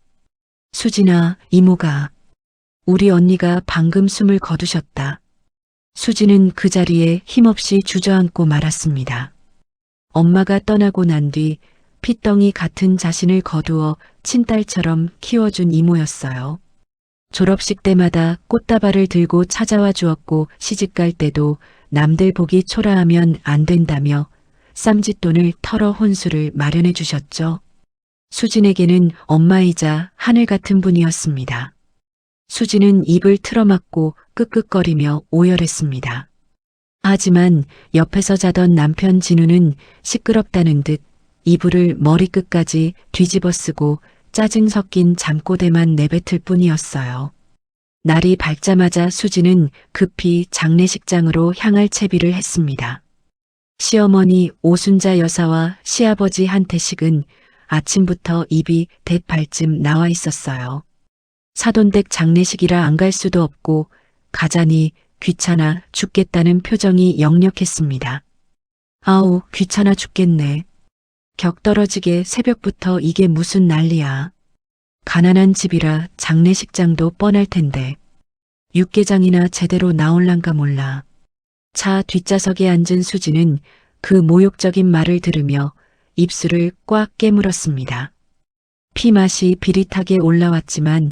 수진아, 이모가. 우리 언니가 방금 숨을 거두셨다. 수진은 그 자리에 힘없이 주저앉고 말았습니다. 엄마가 떠나고 난 뒤 핏덩이 같은 자신을 거두어 친딸처럼 키워준 이모였어요. 졸업식 때마다 꽃다발을 들고 찾아와 주었고 시집갈 때도 남들 보기 초라하면 안 된다며 쌈짓돈을 털어 혼수를 마련해 주셨죠. 수진에게는 엄마이자 하늘 같은 분이었습니다. 수진은 입을 틀어막고 끄끄거리며 오열했습니다. 하지만 옆에서 자던 남편 진우는 시끄럽다는 듯 이불을 머리끝까지 뒤집어 쓰고 짜증 섞인 잠꼬대만 내뱉을 뿐이었어요. 날이 밝자마자 수진은 급히 장례식장으로 향할 채비를 했습니다. 시어머니 오순자 여사와 시아버지 한태식은 아침부터 입이 대팔쯤 나와 있었어요. 사돈댁 장례식이라 안 갈 수도 없고 가자니 귀찮아 죽겠다는 표정이 역력했습니다. 아우, 귀찮아 죽겠네. 격떨어지게 새벽부터 이게 무슨 난리야. 가난한 집이라 장례식장도 뻔할 텐데. 육개장이나 제대로 나올란가 몰라. 차 뒷좌석에 앉은 수지는 그 모욕적인 말을 들으며 입술을 꽉 깨물었습니다. 피맛이 비릿하게 올라왔지만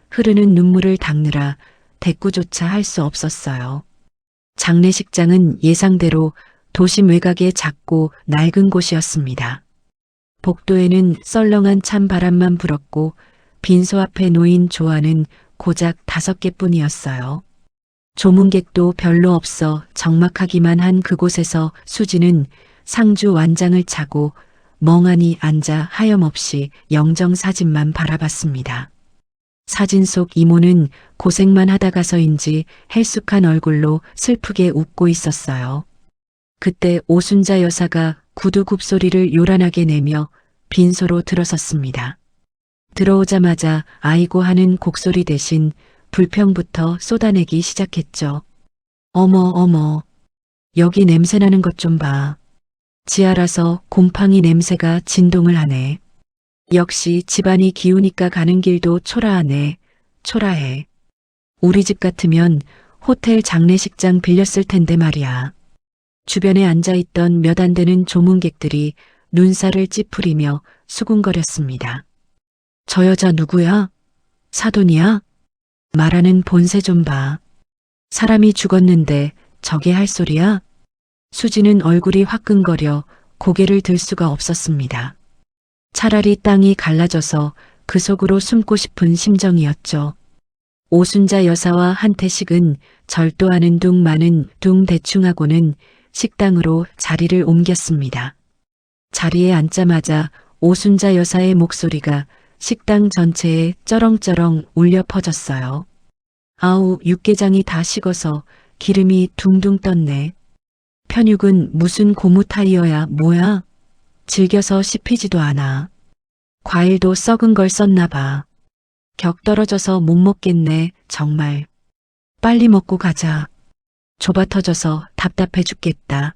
흐르는 눈물을 닦느라 대꾸조차 할 수 없었어요. 장례식장은 예상대로 도심 외곽의 작고 낡은 곳이었습니다. 복도에는 썰렁한 찬바람만 불었고 빈소 앞에 놓인 조화는 고작 5개뿐이었어요. 조문객도 별로 없어 적막하기만 한 그곳에서 수지는 상주 완장을 차고 멍하니 앉아 하염없이 영정사진만 바라봤습니다. 사진 속 이모는 고생만 하다 가서인지 헬쑥한 얼굴로 슬프게 웃고 있었어요. 그때 오순자 여사가 구두 굽소리를 요란하게 내며 빈소로 들어섰습니다. 들어오자마자 아이고 하는 곡소리 대신 불평부터 쏟아내기 시작했죠. 어머 어머, 여기 냄새나는 것 좀 봐. 지하라서 곰팡이 냄새가 진동을 하네. 역시 집안이 기우니까 가는 길도 초라하네. 초라해. 우리 집 같으면 호텔 장례식장 빌렸을 텐데 말이야. 주변에 앉아있던 몇 안 되는 조문객들이 눈살을 찌푸리며 수군거렸습니다. 저 여자 누구야? 사돈이야? 말하는 본새 좀 봐. 사람이 죽었는데 저게 할 소리야? 수지는 얼굴이 화끈거려 고개를 들 수가 없었습니다. 차라리 땅이 갈라져서 그 속으로 숨고 싶은 심정이었죠. 오순자 여사와 한태식은 절도하는 둥 마는 둥 대충하고는 식당으로 자리를 옮겼습니다. 자리에 앉자마자 오순자 여사의 목소리가 식당 전체에 쩌렁쩌렁 울려 퍼졌어요. 아우, 육개장이 다 식어서 기름이 둥둥 떴네. 편육은 무슨 고무 타이어야 뭐야? 질겨서 씹히지도 않아. 과일도 썩은 걸 썼나 봐. 격 떨어져서 못 먹겠네, 정말. 빨리 먹고 가자. 좁아 터져서 답답해 죽겠다.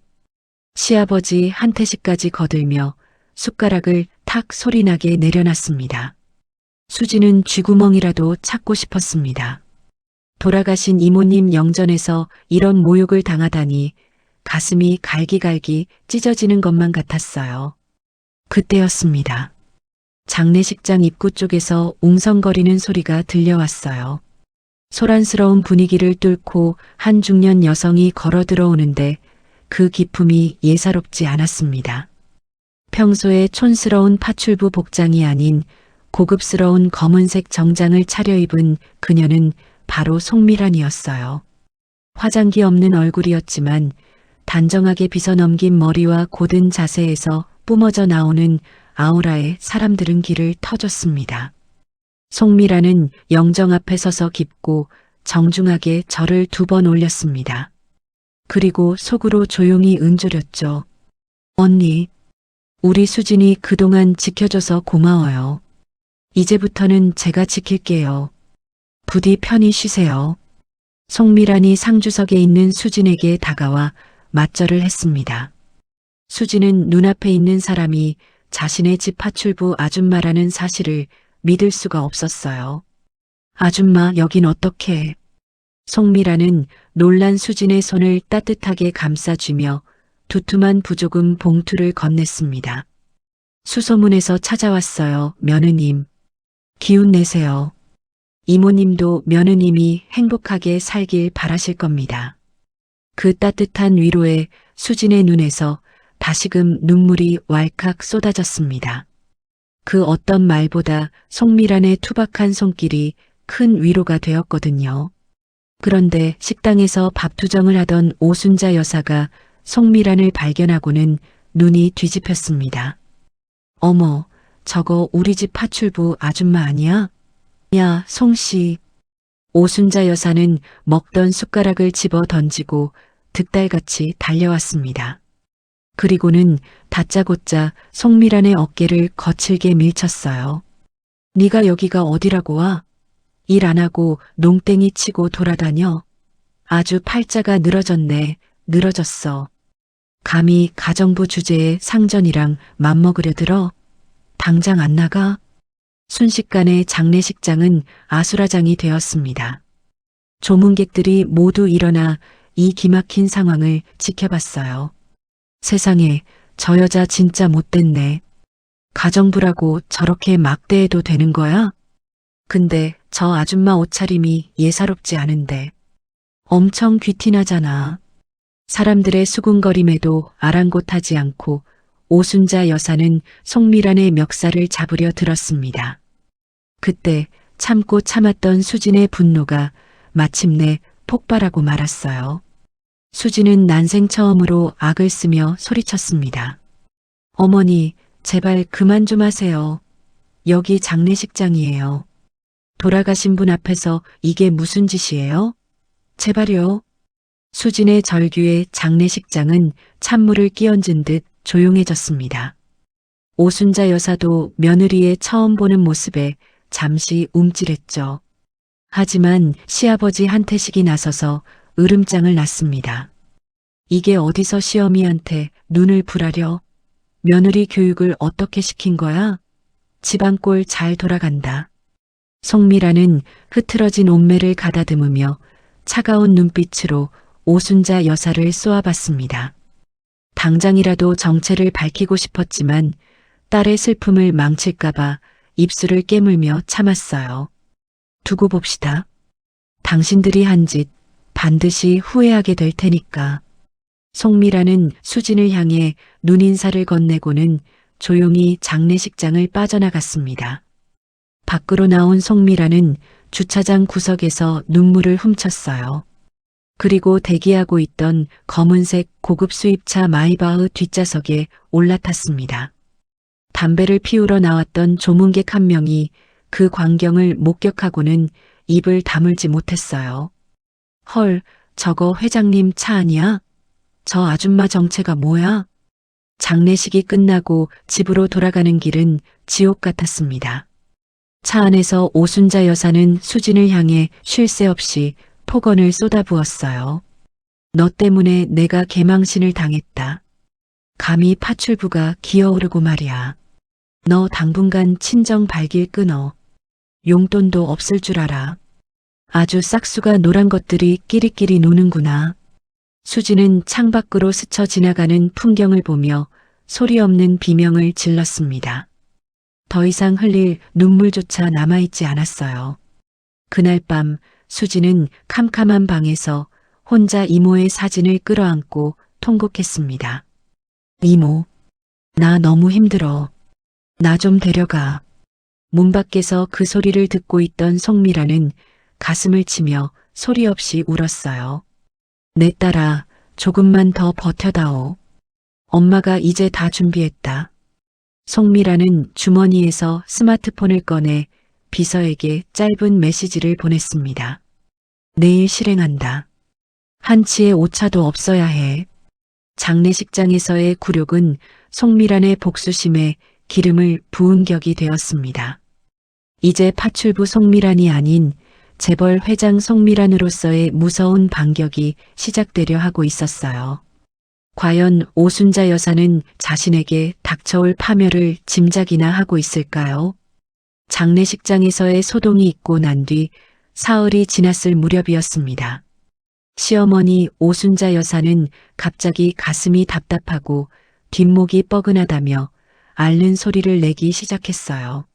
시아버지 한태식까지 거들며 숟가락을 탁 소리나게 내려놨습니다. 수지는 쥐구멍이라도 찾고 싶었습니다. 돌아가신 이모님 영전에서 이런 모욕을 당하다니 가슴이 갈기갈기 찢어지는 것만 같았어요. 그때였습니다. 장례식장 입구 쪽에서 웅성거리는 소리가 들려왔어요. 소란스러운 분위기를 뚫고 한 중년 여성이 걸어 들어오는데 그 기품이 예사롭지 않았습니다. 평소에 촌스러운 파출부 복장이 아닌 고급스러운 검은색 정장을 차려입은 그녀는 바로 송미란이었어요. 화장기 없는 얼굴이었지만 단정하게 빗어넘긴 머리와 고든 자세에서 뿜어져 나오는 아우라에 사람들은 길을 터줬습니다. 송미란은 영정 앞에 서서 깊고 정중하게 절을 2번 올렸습니다. 그리고 속으로 조용히 은조렸죠. 언니, 우리 수진이 그동안 지켜줘서 고마워요. 이제부터는 제가 지킬게요. 부디 편히 쉬세요. 송미란이 상주석에 있는 수진에게 다가와 맞절을 했습니다. 수진은 눈앞에 있는 사람이 자신의 집 파출부 아줌마라는 사실을 믿을 수가 없었어요. 아줌마, 여긴 어떻게? 송미란은 놀란 수진의 손을 따뜻하게 감싸주며 두툼한 부조금 봉투를 건넸습니다. 수소문에서 찾아왔어요, 며느님. 기운 내세요. 이모님도 며느님이 행복하게 살길 바라실 겁니다. 그 따뜻한 위로에 수진의 눈에서 다시금 눈물이 왈칵 쏟아졌습니다. 그 어떤 말보다 송미란의 투박한 손길이 큰 위로가 되었거든요. 그런데 식당에서 밥투정을 하던 오순자 여사가 송미란을 발견하고는 눈이 뒤집혔습니다. 어머, 저거 우리 집 파출부 아줌마 아니야? 야, 송씨. 오순자 여사는 먹던 숟가락을 집어 던지고 득달같이 달려왔습니다. 그리고는 다짜고짜 송미란의 어깨를 거칠게 밀쳤어요. 네가 여기가 어디라고 와? 일 안 하고 농땡이 치고 돌아다녀. 아주 팔자가 늘어졌네, 늘어졌어. 감히 가정부 주제에 상전이랑 맘먹으려 들어? 당장 안 나가? 순식간에 장례식장은 아수라장이 되었습니다. 조문객들이 모두 일어나 이 기막힌 상황을 지켜봤어요. 세상에, 저 여자 진짜 못됐네. 가정부라고 저렇게 막대해도 되는 거야? 근데 저 아줌마 옷차림이 예사롭지 않은데. 엄청 귀티나잖아. 사람들의 수군거림에도 아랑곳하지 않고 오순자 여사는 송미란의 멱살을 잡으려 들었습니다. 그때 참고 참았던 수진의 분노가 마침내 폭발하고 말았어요. 수진은 난생 처음으로 악을 쓰며 소리쳤습니다. 어머니, 제발 그만 좀 하세요. 여기 장례식장이에요. 돌아가신 분 앞에서 이게 무슨 짓이에요? 제발요. 수진의 절규에 장례식장은 찬물을 끼얹은 듯 조용해졌습니다. 오순자 여사도 며느리의 처음 보는 모습에 잠시 움찔했죠. 하지만 시아버지 한태식이 나서서 으름장을 놨습니다. 이게 어디서 시어미한테 눈을 불하려? 며느리 교육을 어떻게 시킨 거야? 집안꼴 잘 돌아간다. 송미란은 흐트러진 옷매를 가다듬으며 차가운 눈빛으로 오순자 여사를 쏘아봤습니다. 당장이라도 정체를 밝히고 싶었지만 딸의 슬픔을 망칠까봐 입술을 깨물며 참았어요. 두고 봅시다. 당신들이 한 짓 반드시 후회하게 될 테니까. 송미란은 수진을 향해 눈인사를 건네고는 조용히 장례식장을 빠져나갔습니다. 밖으로 나온 송미란은 주차장 구석에서 눈물을 훔쳤어요. 그리고 대기하고 있던 검은색 고급 수입차 마이바흐 뒷좌석에 올라탔습니다. 담배를 피우러 나왔던 조문객 한 명이 그 광경을 목격하고는 입을 다물지 못했어요. 헐, 저거 회장님 차 아니야? 저 아줌마 정체가 뭐야? 장례식이 끝나고 집으로 돌아가는 길은 지옥 같았습니다. 차 안에서 오순자 여사는 수진을 향해 쉴 새 없이 폭언을 쏟아부었어요. 너 때문에 내가 개망신을 당했다. 감히 파출부가 기어오르고 말이야. 너 당분간 친정 발길 끊어. 용돈도 없을 줄 알아. 아주 싹수가 노란 것들이 끼리끼리 노는구나. 수진은 창밖으로 스쳐 지나가는 풍경을 보며 소리 없는 비명을 질렀습니다. 더 이상 흘릴 눈물조차 남아있지 않았어요. 그날 밤 수진은 캄캄한 방에서 혼자 이모의 사진을 끌어안고 통곡했습니다. 이모, 나 너무 힘들어. 나 좀 데려가. 문 밖에서 그 소리를 듣고 있던 송미란은 가슴을 치며 소리 없이 울었어요. 내 딸아, 조금만 더 버텨다오. 엄마가 이제 다 준비했다. 송미란은 주머니에서 스마트폰을 꺼내 비서에게 짧은 메시지를 보냈습니다. 내일 실행한다. 한치의 오차도 없어야 해. 장례식장에서의 굴욕은 송미란의 복수심에 기름을 부은 격이 되었습니다. 이제 파출부 송미란이 아닌 재벌 회장 송미란으로서의 무서운 반격이 시작되려 하고 있었어요. 과연 오순자 여사는 자신에게 닥쳐올 파멸을 짐작이나 하고 있을까요? 장례식장에서의 소동이 있고 난 뒤 사흘이 지났을 무렵이었습니다. 시어머니 오순자 여사는 갑자기 가슴이 답답하고 뒷목이 뻐근하다며 앓는 소리를 내기 시작했어요.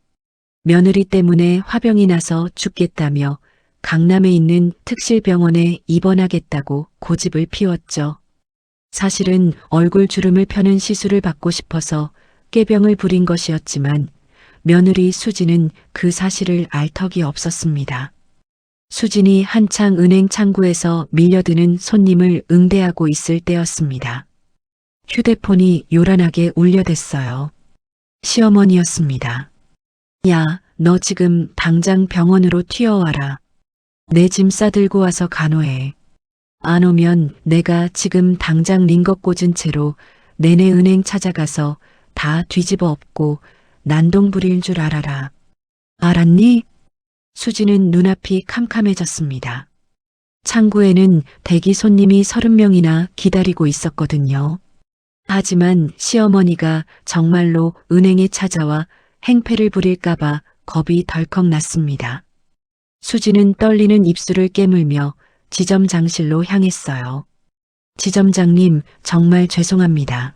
며느리 때문에 화병이 나서 죽겠다며 강남에 있는 특실병원에 입원하겠다고 고집을 피웠죠. 사실은 얼굴 주름을 펴는 시술을 받고 싶어서 꾀병을 부린 것이었지만 며느리 수진은 그 사실을 알 턱이 없었습니다. 수진이 한창 은행 창구에서 밀려드는 손님을 응대하고 있을 때였습니다. 휴대폰이 요란하게 울려댔어요. 시어머니였습니다. 야, 너 지금 당장 병원으로 튀어와라. 내 짐 싸들고 와서 간호해. 안 오면 내가 지금 당장 링거 꽂은 채로 내내 은행 찾아가서 다 뒤집어 엎고 난동 부릴 줄 알아라. 알았니? 수지는 눈앞이 캄캄해졌습니다. 창구에는 대기 손님이 30명이나 기다리고 있었거든요. 하지만 시어머니가 정말로 은행에 찾아와 행패를 부릴까봐 겁이 덜컥 났습니다. 수지는 떨리는 입술을 깨물며 지점장실로 향했어요. 지점장님, 정말 죄송합니다.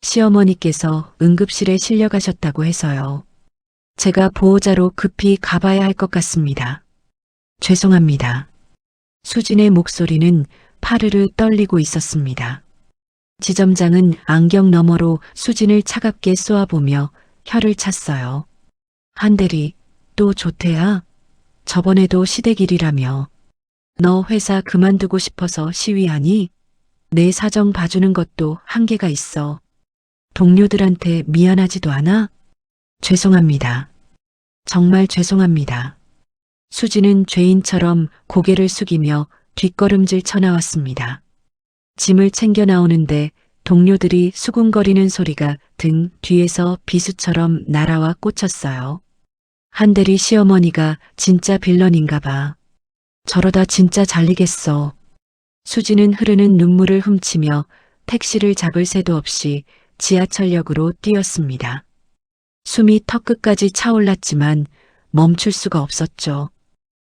시어머니께서 응급실에 실려가셨다고 해서요. 제가 보호자로 급히 가봐야 할 것 같습니다. 죄송합니다. 수진의 목소리는 파르르 떨리고 있었습니다. 지점장은 안경 너머로 수진을 차갑게 쏘아보며 혀를 찼어요. 한대리, 또 조퇴야? 저번에도 시댁일이라며. 너 회사 그만두고 싶어서 시위하니? 내 사정 봐주는 것도 한계가 있어. 동료들한테 미안하지도 않아? 죄송합니다. 정말 죄송합니다. 수지는 죄인처럼 고개를 숙이며 뒷걸음질 쳐나왔습니다. 짐을 챙겨 나오는데 동료들이 수군거리는 소리가 등 뒤에서 비수처럼 날아와 꽂혔어요. 한대리 시어머니가 진짜 빌런인가 봐. 저러다 진짜 잘리겠어. 수지는 흐르는 눈물을 훔치며 택시를 잡을 새도 없이 지하철역으로 뛰었습니다. 숨이 턱끝까지 차올랐지만 멈출 수가 없었죠.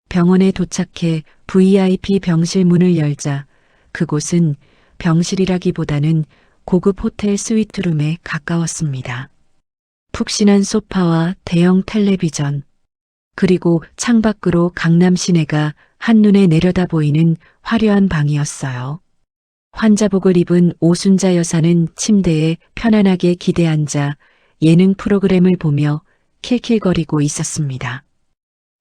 병원에 도착해 VIP 병실 문을 열자 그곳은 병실이라기보다는 고급 호텔 스위트룸에 가까웠습니다. 푹신한 소파와 대형 텔레비전, 그리고 창밖으로 강남 시내가 한눈에 내려다 보이는 화려한 방이었어요. 환자복을 입은 오순자 여사는 침대에 편안하게 기대앉아 예능 프로그램을 보며 킬킬거리고 있었습니다.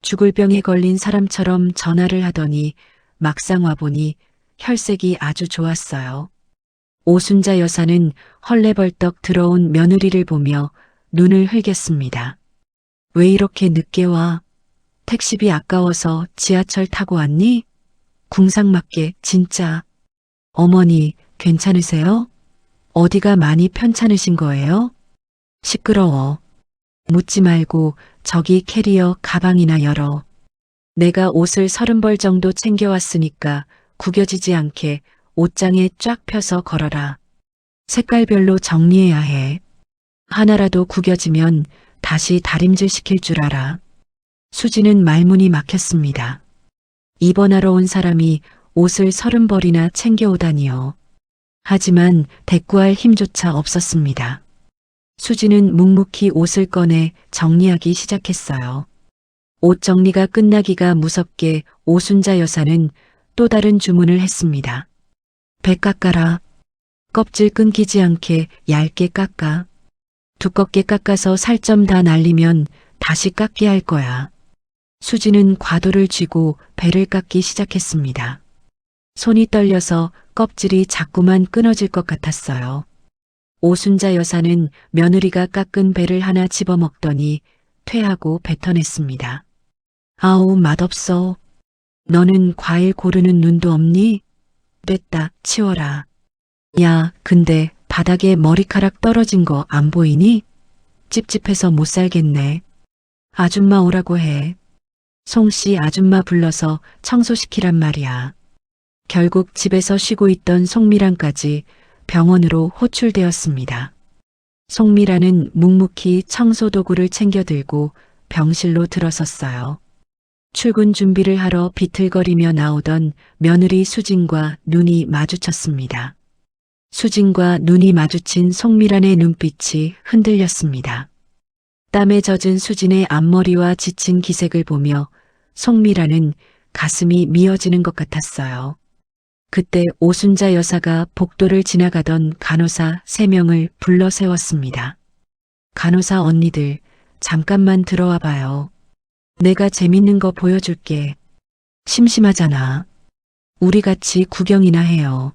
죽을 병에 걸린 사람처럼 전화를 하더니 막상 와보니 혈색이 아주 좋았어요. 오순자 여사는 헐레벌떡 들어온 며느리를 보며 눈을 흘겼습니다. 왜 이렇게 늦게 와? 택시비 아까워서 지하철 타고 왔니? 궁상맞게 진짜. 어머니, 괜찮으세요? 어디가 많이 편찮으신 거예요? 시끄러워. 묻지 말고 저기 캐리어 가방이나 열어. 내가 옷을 30벌 정도 챙겨왔으니까 구겨지지 않게 옷장에 쫙 펴서 걸어라. 색깔별로 정리해야 해. 하나라도 구겨지면 다시 다림질 시킬 줄 알아. 수지는 말문이 막혔습니다. 입원하러 온 사람이 옷을 30벌이나 챙겨오다니요. 하지만 대꾸할 힘조차 없었습니다. 수지는 묵묵히 옷을 꺼내 정리하기 시작했어요. 옷 정리가 끝나기가 무섭게 오순자 여사는 또 다른 주문을 했습니다. 배 깎아라. 껍질 끊기지 않게 얇게 깎아. 두껍게 깎아서 살점 다 날리면 다시 깎게 할 거야. 수지는 과도를 쥐고 배를 깎기 시작했습니다. 손이 떨려서 껍질이 자꾸만 끊어질 것 같았어요. 오순자 여사는 며느리가 깎은 배를 하나 집어먹더니 퇴하고 뱉어냈습니다. 아우, 맛없어. 너는 과일 고르는 눈도 없니? 됐다, 치워라. 야, 근데 바닥에 머리카락 떨어진 거 안 보이니? 찝찝해서 못 살겠네. 아줌마 오라고 해. 송씨 아줌마 불러서 청소시키란 말이야. 결국 집에서 쉬고 있던 송미란까지 병원으로 호출되었습니다. 송미란은 묵묵히 청소도구를 챙겨 들고 병실로 들어섰어요. 출근 준비를 하러 비틀거리며 나오던 며느리 수진과 눈이 마주쳤습니다. 수진과 눈이 마주친 송미란의 눈빛이 흔들렸습니다. 땀에 젖은 수진의 앞머리와 지친 기색을 보며 송미란은 가슴이 미어지는 것 같았어요. 그때 오순자 여사가 복도를 지나가던 간호사 3명을 불러 세웠습니다. 간호사 언니들, 잠깐만 들어와 봐요. 내가 재밌는 거 보여줄게. 심심하잖아. 우리 같이 구경이나 해요.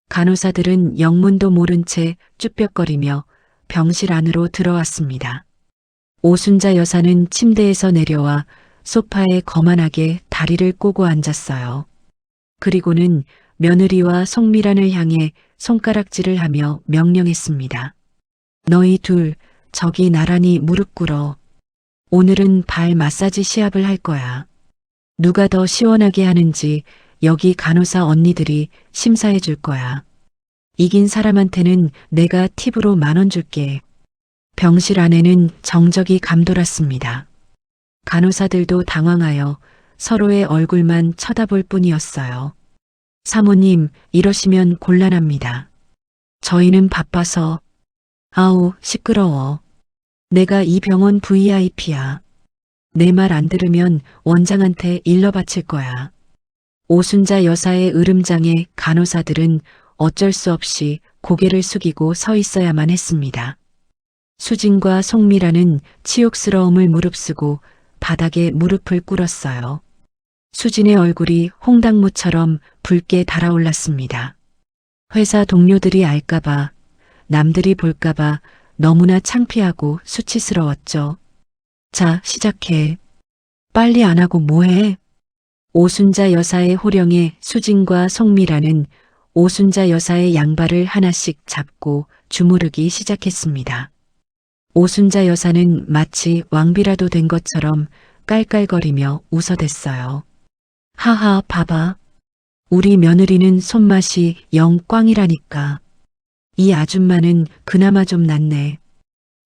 간호사들은 영문도 모른 채 쭈뼛거리며 병실 안으로 들어왔습니다. 오순자 여사는 침대에서 내려와 소파에 거만하게 다리를 꼬고 앉았어요. 그리고는 며느리와 송미란을 향해 손가락질을 하며 명령했습니다. 너희 둘, 저기 나란히 무릎 꿇어. 오늘은 발 마사지 시합을 할 거야. 누가 더 시원하게 하는지 여기 간호사 언니들이 심사해 줄 거야. 이긴 사람한테는 내가 팁으로 10,000원 줄게. 병실 안에는 정적이 감돌았습니다. 간호사들도 당황하여 서로의 얼굴만 쳐다볼 뿐이었어요. 사모님, 이러시면 곤란합니다. 저희는 바빠서. 아우, 시끄러워. 내가 이 병원 VIP야. 내 말 안 들으면 원장한테 일러 바칠 거야. 오순자 여사의 으름장에 간호사들은 어쩔 수 없이 고개를 숙이고 서 있어야만 했습니다. 수진과 송미라는 치욕스러움을 무릅쓰고 바닥에 무릎을 꿇었어요. 수진의 얼굴이 홍당무처럼 붉게 달아올랐습니다. 회사 동료들이 알까봐, 남들이 볼까봐 너무나 창피하고 수치스러웠죠. 자, 시작해. 빨리 안 하고 뭐해? 오순자 여사의 호령에 수진과 송미라는 오순자 여사의 양발을 하나씩 잡고 주무르기 시작했습니다. 오순자 여사는 마치 왕비라도 된 것처럼 깔깔거리며 웃어댔어요. 하하, 봐봐. 우리 며느리는 손맛이 영 꽝이라니까. 이 아줌마는 그나마 좀 낫네.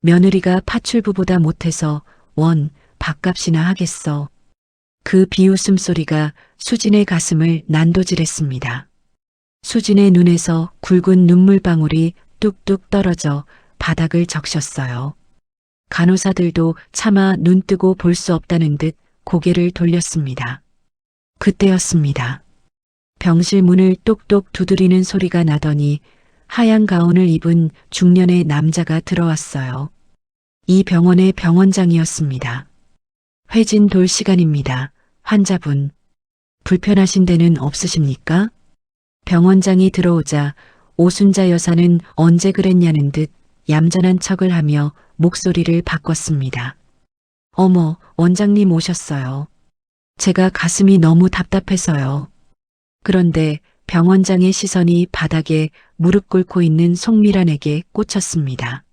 며느리가 파출부보다 못해서 원, 밥값이나 하겠어. 그 비웃음 소리가 수진의 가슴을 난도질했습니다. 수진의 눈에서 굵은 눈물방울이 뚝뚝 떨어져 바닥을 적셨어요. 간호사들도 차마 눈 뜨고 볼 수 없다는 듯 고개를 돌렸습니다. 그때였습니다. 병실 문을 똑똑 두드리는 소리가 나더니 하얀 가운을 입은 중년의 남자가 들어왔어요. 이 병원의 병원장이었습니다. 회진 돌 시간입니다. 환자분. 불편하신 데는 없으십니까? 병원장이 들어오자 오순자 여사는 언제 그랬냐는 듯 얌전한 척을 하며 목소리를 바꿨습니다. 어머, 원장님 오셨어요. 제가 가슴이 너무 답답해서요. 그런데 병원장의 시선이 바닥에 무릎 꿇고 있는 송미란에게 꽂혔습니다.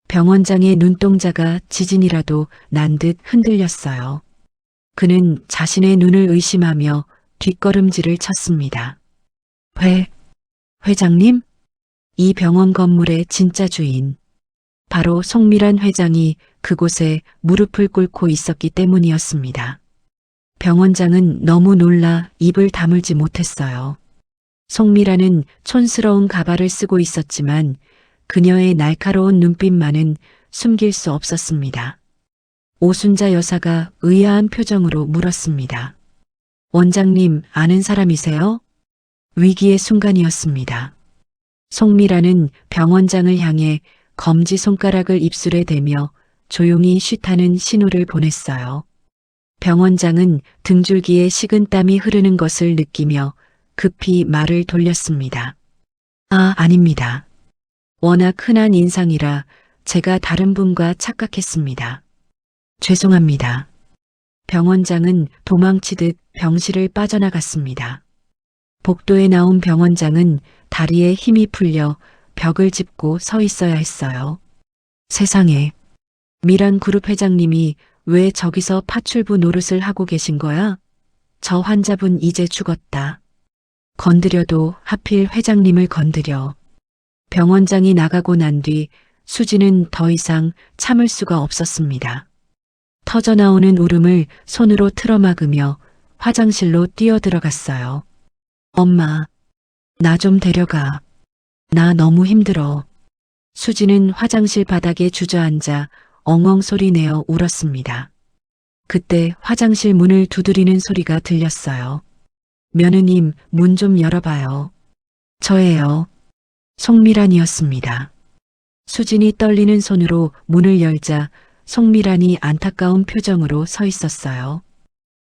병원장의 눈동자가 지진이라도 난 듯 흔들렸어요. 그는 자신의 눈을 의심하며 뒷걸음질을 쳤습니다. 회장님? 이 병원 건물의 진짜 주인. 바로 송미란 회장이 그곳에 무릎을 꿇고 있었기 때문이었습니다. 병원장은 너무 놀라 입을 다물지 못했어요. 송미란은 촌스러운 가발을 쓰고 있었지만 그녀의 날카로운 눈빛만은 숨길 수 없었습니다. 오순자 여사가 의아한 표정으로 물었습니다. 원장님 아는 사람이세요? 위기의 순간이었습니다. 송미란은 병원장을 향해 검지손가락을 입술에 대며 조용히 쉬타는 신호를 보냈어요. 병원장은 등줄기에 식은땀이 흐르는 것을 느끼며 급히 말을 돌렸습니다. 아닙니다. 워낙 흔한 인상이라 제가 다른 분과 착각했습니다. 죄송합니다. 병원장은 도망치듯 병실을 빠져나갔습니다. 복도에 나온 병원장은 다리에 힘이 풀려 벽을 짚고 서 있어야 했어요. 세상에, 미란 그룹 회장님이 왜 저기서 파출부 노릇을 하고 계신 거야? 저 환자분 이제 죽었다. 건드려도 하필 회장님을 건드려. 병원장이 나가고 난 뒤 수지는 더 이상 참을 수가 없었습니다. 터져나오는 울음을 손으로 틀어막으며 화장실로 뛰어들어갔어요. 엄마, 나 좀 데려가. 나 너무 힘들어. 수지는 화장실 바닥에 주저앉아 엉엉 소리 내어 울었습니다. 그때 화장실 문을 두드리는 소리가 들렸어요. 며느님, 문 좀 열어봐요. 저예요. 송미란이었습니다. 수진이 떨리는 손으로 문을 열자 송미란이 안타까운 표정으로 서 있었어요.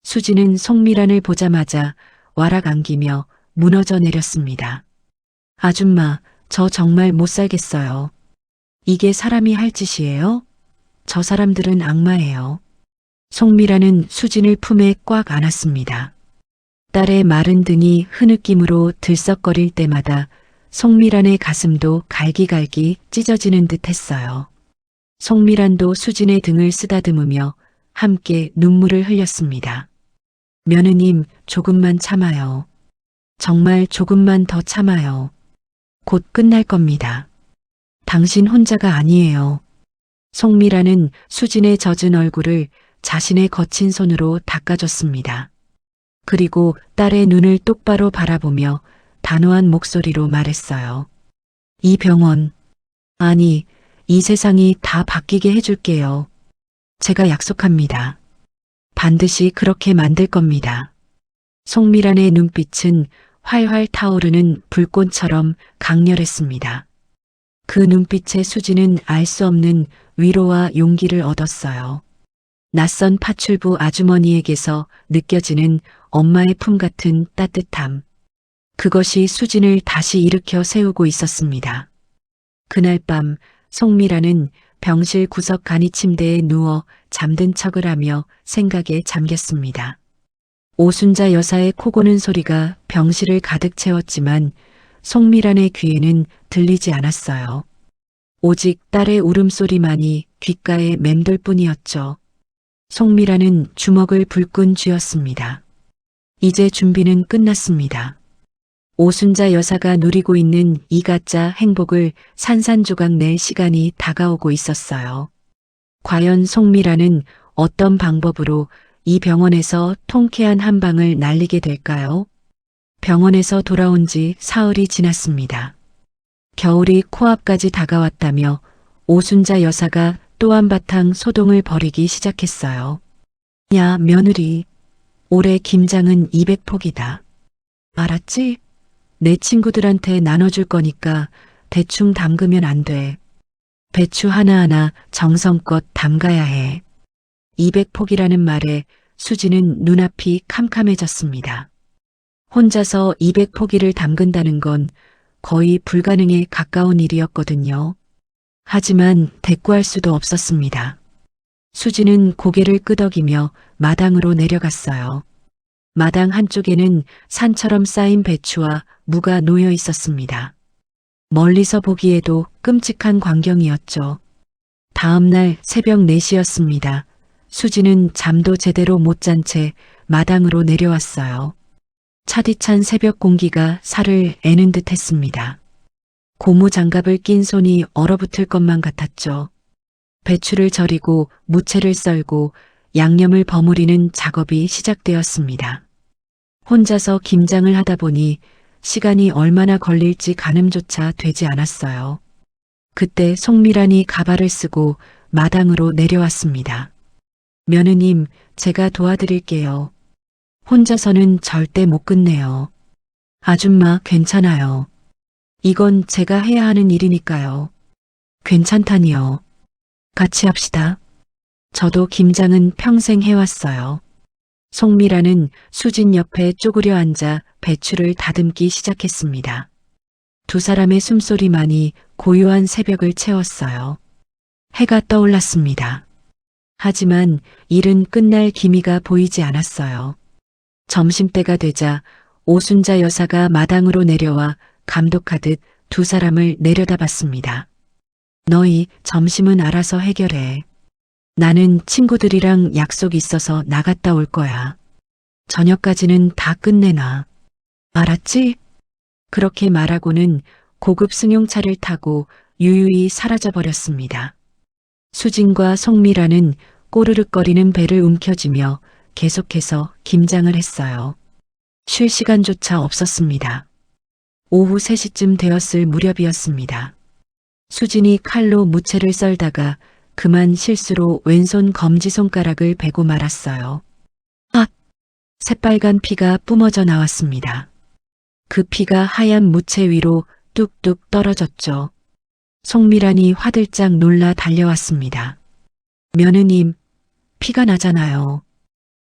수진은 송미란을 보자마자 와락 안기며 무너져 내렸습니다. 아줌마, 저 정말 못 살겠어요. 이게 사람이 할 짓이에요? 저 사람들은 악마예요. 송미란은 수진을 품에 꽉 안았습니다. 딸의 마른 등이 흐느낌으로 들썩거릴 때마다 송미란의 가슴도 갈기갈기 찢어지는 듯 했어요. 송미란도 수진의 등을 쓰다듬으며 함께 눈물을 흘렸습니다. 며느님, 조금만 참아요. 정말 조금만 더 참아요. 곧 끝날 겁니다. 당신 혼자가 아니에요. 송미란은 수진의 젖은 얼굴을 자신의 거친 손으로 닦아줬습니다. 그리고 딸의 눈을 똑바로 바라보며 단호한 목소리로 말했어요. 이 병원, 아니, 이 세상이 다 바뀌게 해줄게요. 제가 약속합니다. 반드시 그렇게 만들 겁니다. 송미란의 눈빛은 활활 타오르는 불꽃처럼 강렬했습니다. 그 눈빛에 수지는 알 수 없는 위로와 용기를 얻었어요. 낯선 파출부 아주머니에게서 느껴지는 엄마의 품 같은 따뜻함. 그것이 수진을 다시 일으켜 세우고 있었습니다. 그날 밤 송미란은 병실 구석 간이 침대에 누워 잠든 척을 하며 생각에 잠겼습니다. 오순자 여사의 코 고는 소리가 병실을 가득 채웠지만 송미란의 귀에는 들리지 않았어요. 오직 딸의 울음소리만이 귓가에 맴돌 뿐이었죠. 송미란은 주먹을 불끈 쥐었습니다. 이제 준비는 끝났습니다. 오순자 여사가 누리고 있는 이 가짜 행복을 산산조각 낼 시간이 다가오고 있었어요. 과연 송미란은 어떤 방법으로 이 병원에서 통쾌한 한 방을 날리게 될까요? 병원에서 돌아온 지 사흘이 지났습니다. 겨울이 코앞까지 다가왔다며 오순자 여사가 또 한바탕 소동을 벌이기 시작했어요. 야, 며느리. 올해 김장은 200폭이다. 알았지? 내 친구들한테 나눠줄 거니까 대충 담그면 안 돼. 배추 하나하나 정성껏 담가야 해. 200폭이라는 말에 수지는 눈앞이 캄캄해졌습니다. 혼자서 200포기를 담근다는 건 거의 불가능에 가까운 일이었거든요. 하지만 대꾸할 수도 없었습니다. 수지는 고개를 끄덕이며 마당으로 내려갔어요. 마당 한쪽에는 산처럼 쌓인 배추와 무가 놓여 있었습니다. 멀리서 보기에도 끔찍한 광경이었죠. 다음 날 새벽 4시였습니다. 수지는 잠도 제대로 못 잔 채 마당으로 내려왔어요. 차디찬 새벽 공기가 살을 애는 듯 했습니다. 고무 장갑을 낀 손이 얼어붙을 것만 같았죠. 배추를 절이고 무채를 썰고 양념을 버무리는 작업이 시작되었습니다. 혼자서 김장을 하다 보니 시간이 얼마나 걸릴지 가늠조차 되지 않았어요. 그때 송미란이 가발을 쓰고 마당으로 내려왔습니다. 며느님, 제가 도와드릴게요. 혼자서는 절대 못 끝내요. 아줌마, 괜찮아요. 이건 제가 해야 하는 일이니까요. 괜찮다니요. 같이 합시다. 저도 김장은 평생 해왔어요. 송미란은 수진 옆에 쪼그려 앉아 배추를 다듬기 시작했습니다. 두 사람의 숨소리만이 고요한 새벽을 채웠어요. 해가 떠올랐습니다. 하지만 일은 끝날 기미가 보이지 않았어요. 점심때가 되자 오순자 여사가 마당으로 내려와 감독하듯 두 사람을 내려다봤습니다. 너희 점심은 알아서 해결해. 나는 친구들이랑 약속 있어서 나갔다 올 거야. 저녁까지는 다 끝내놔. 알았지? 그렇게 말하고는 고급 승용차를 타고 유유히 사라져버렸습니다. 수진과 송미라는 꼬르륵거리는 배를 움켜쥐며 계속해서 김장을 했어요. 쉴 시간조차 없었습니다. 오후 3시쯤 되었을 무렵이었습니다. 수진이 칼로 무채를 썰다가 그만 실수로 왼손 검지손가락을 베고 말았어요. 아! 새빨간 피가 뿜어져 나왔습니다. 그 피가 하얀 무채 위로 뚝뚝 떨어졌죠. 송미란이 화들짝 놀라 달려왔습니다. 며느님, 피가 나잖아요.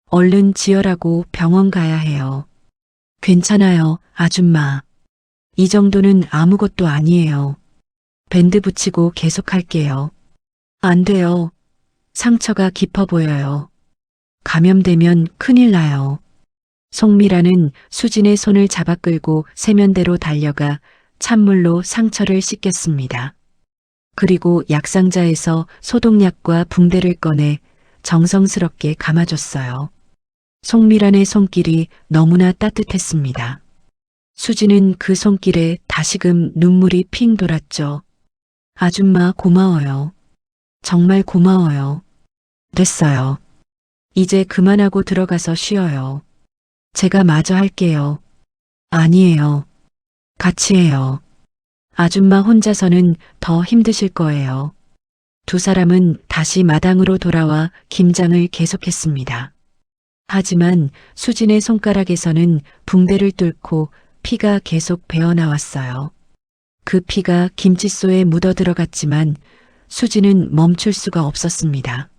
얼른 지혈하고 병원 가야 해요. 괜찮아요, 아줌마. 이 정도는 아무것도 아니에요. 밴드 붙이고 계속할게요. 안 돼요. 상처가 깊어 보여요. 감염되면 큰일 나요. 송미라는 수진의 손을 잡아 끌고 세면대로 달려가 찬물로 상처를 씻겼습니다. 그리고 약상자에서 소독약과 붕대를 꺼내 정성스럽게 감아줬어요. 송미란의 손길이 너무나 따뜻했습니다. 수진은 그 손길에 다시금 눈물이 핑 돌았죠. 아줌마 고마워요. 정말 고마워요. 됐어요. 이제 그만하고 들어가서 쉬어요. 제가 마저 할게요. 아니에요. 같이 해요. 아줌마 혼자서는 더 힘드실 거예요. 두 사람은 다시 마당으로 돌아와 김장을 계속했습니다. 하지만 수진의 손가락에서는 붕대를 뚫고 피가 계속 배어나왔어요. 그 피가 김칫솔에 묻어 들어갔지만 수진은 멈출 수가 없었습니다.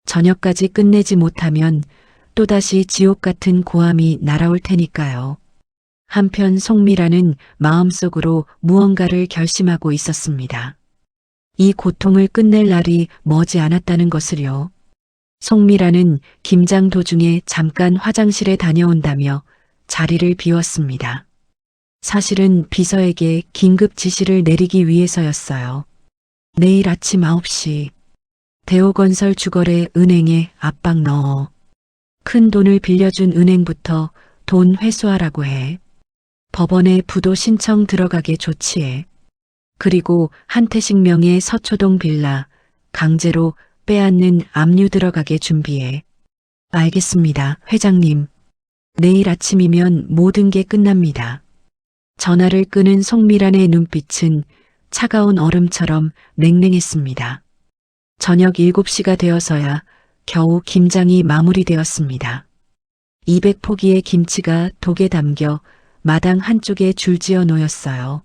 저녁까지 끝내지 못하면 또다시 지옥 같은 고함이 날아올 테니까요. 한편 송미라는 마음속으로 무언가를 결심하고 있었습니다. 이 고통을 끝낼 날이 머지 않았다는 것을요. 송미라는 김장 도중에 잠깐 화장실에 다녀온다며 자리를 비웠습니다. 사실은 비서에게 긴급 지시를 내리기 위해서였어요. 내일 아침 9시 대호건설 주거래 은행에 압박 넣어. 큰 돈을 빌려준 은행부터 돈 회수하라고 해. 법원에 부도 신청 들어가게 조치해. 그리고 한태식 명의 서초동 빌라 강제로 빼앗는 압류 들어가게 준비해. 알겠습니다, 회장님. 내일 아침이면 모든 게 끝납니다. 전화를 끄는 송미란의 눈빛은 차가운 얼음처럼 냉랭했습니다. 저녁 7시가 되어서야 겨우 김장이 마무리되었습니다. 200포기의 김치가 독에 담겨 마당 한쪽에 줄지어 놓였어요.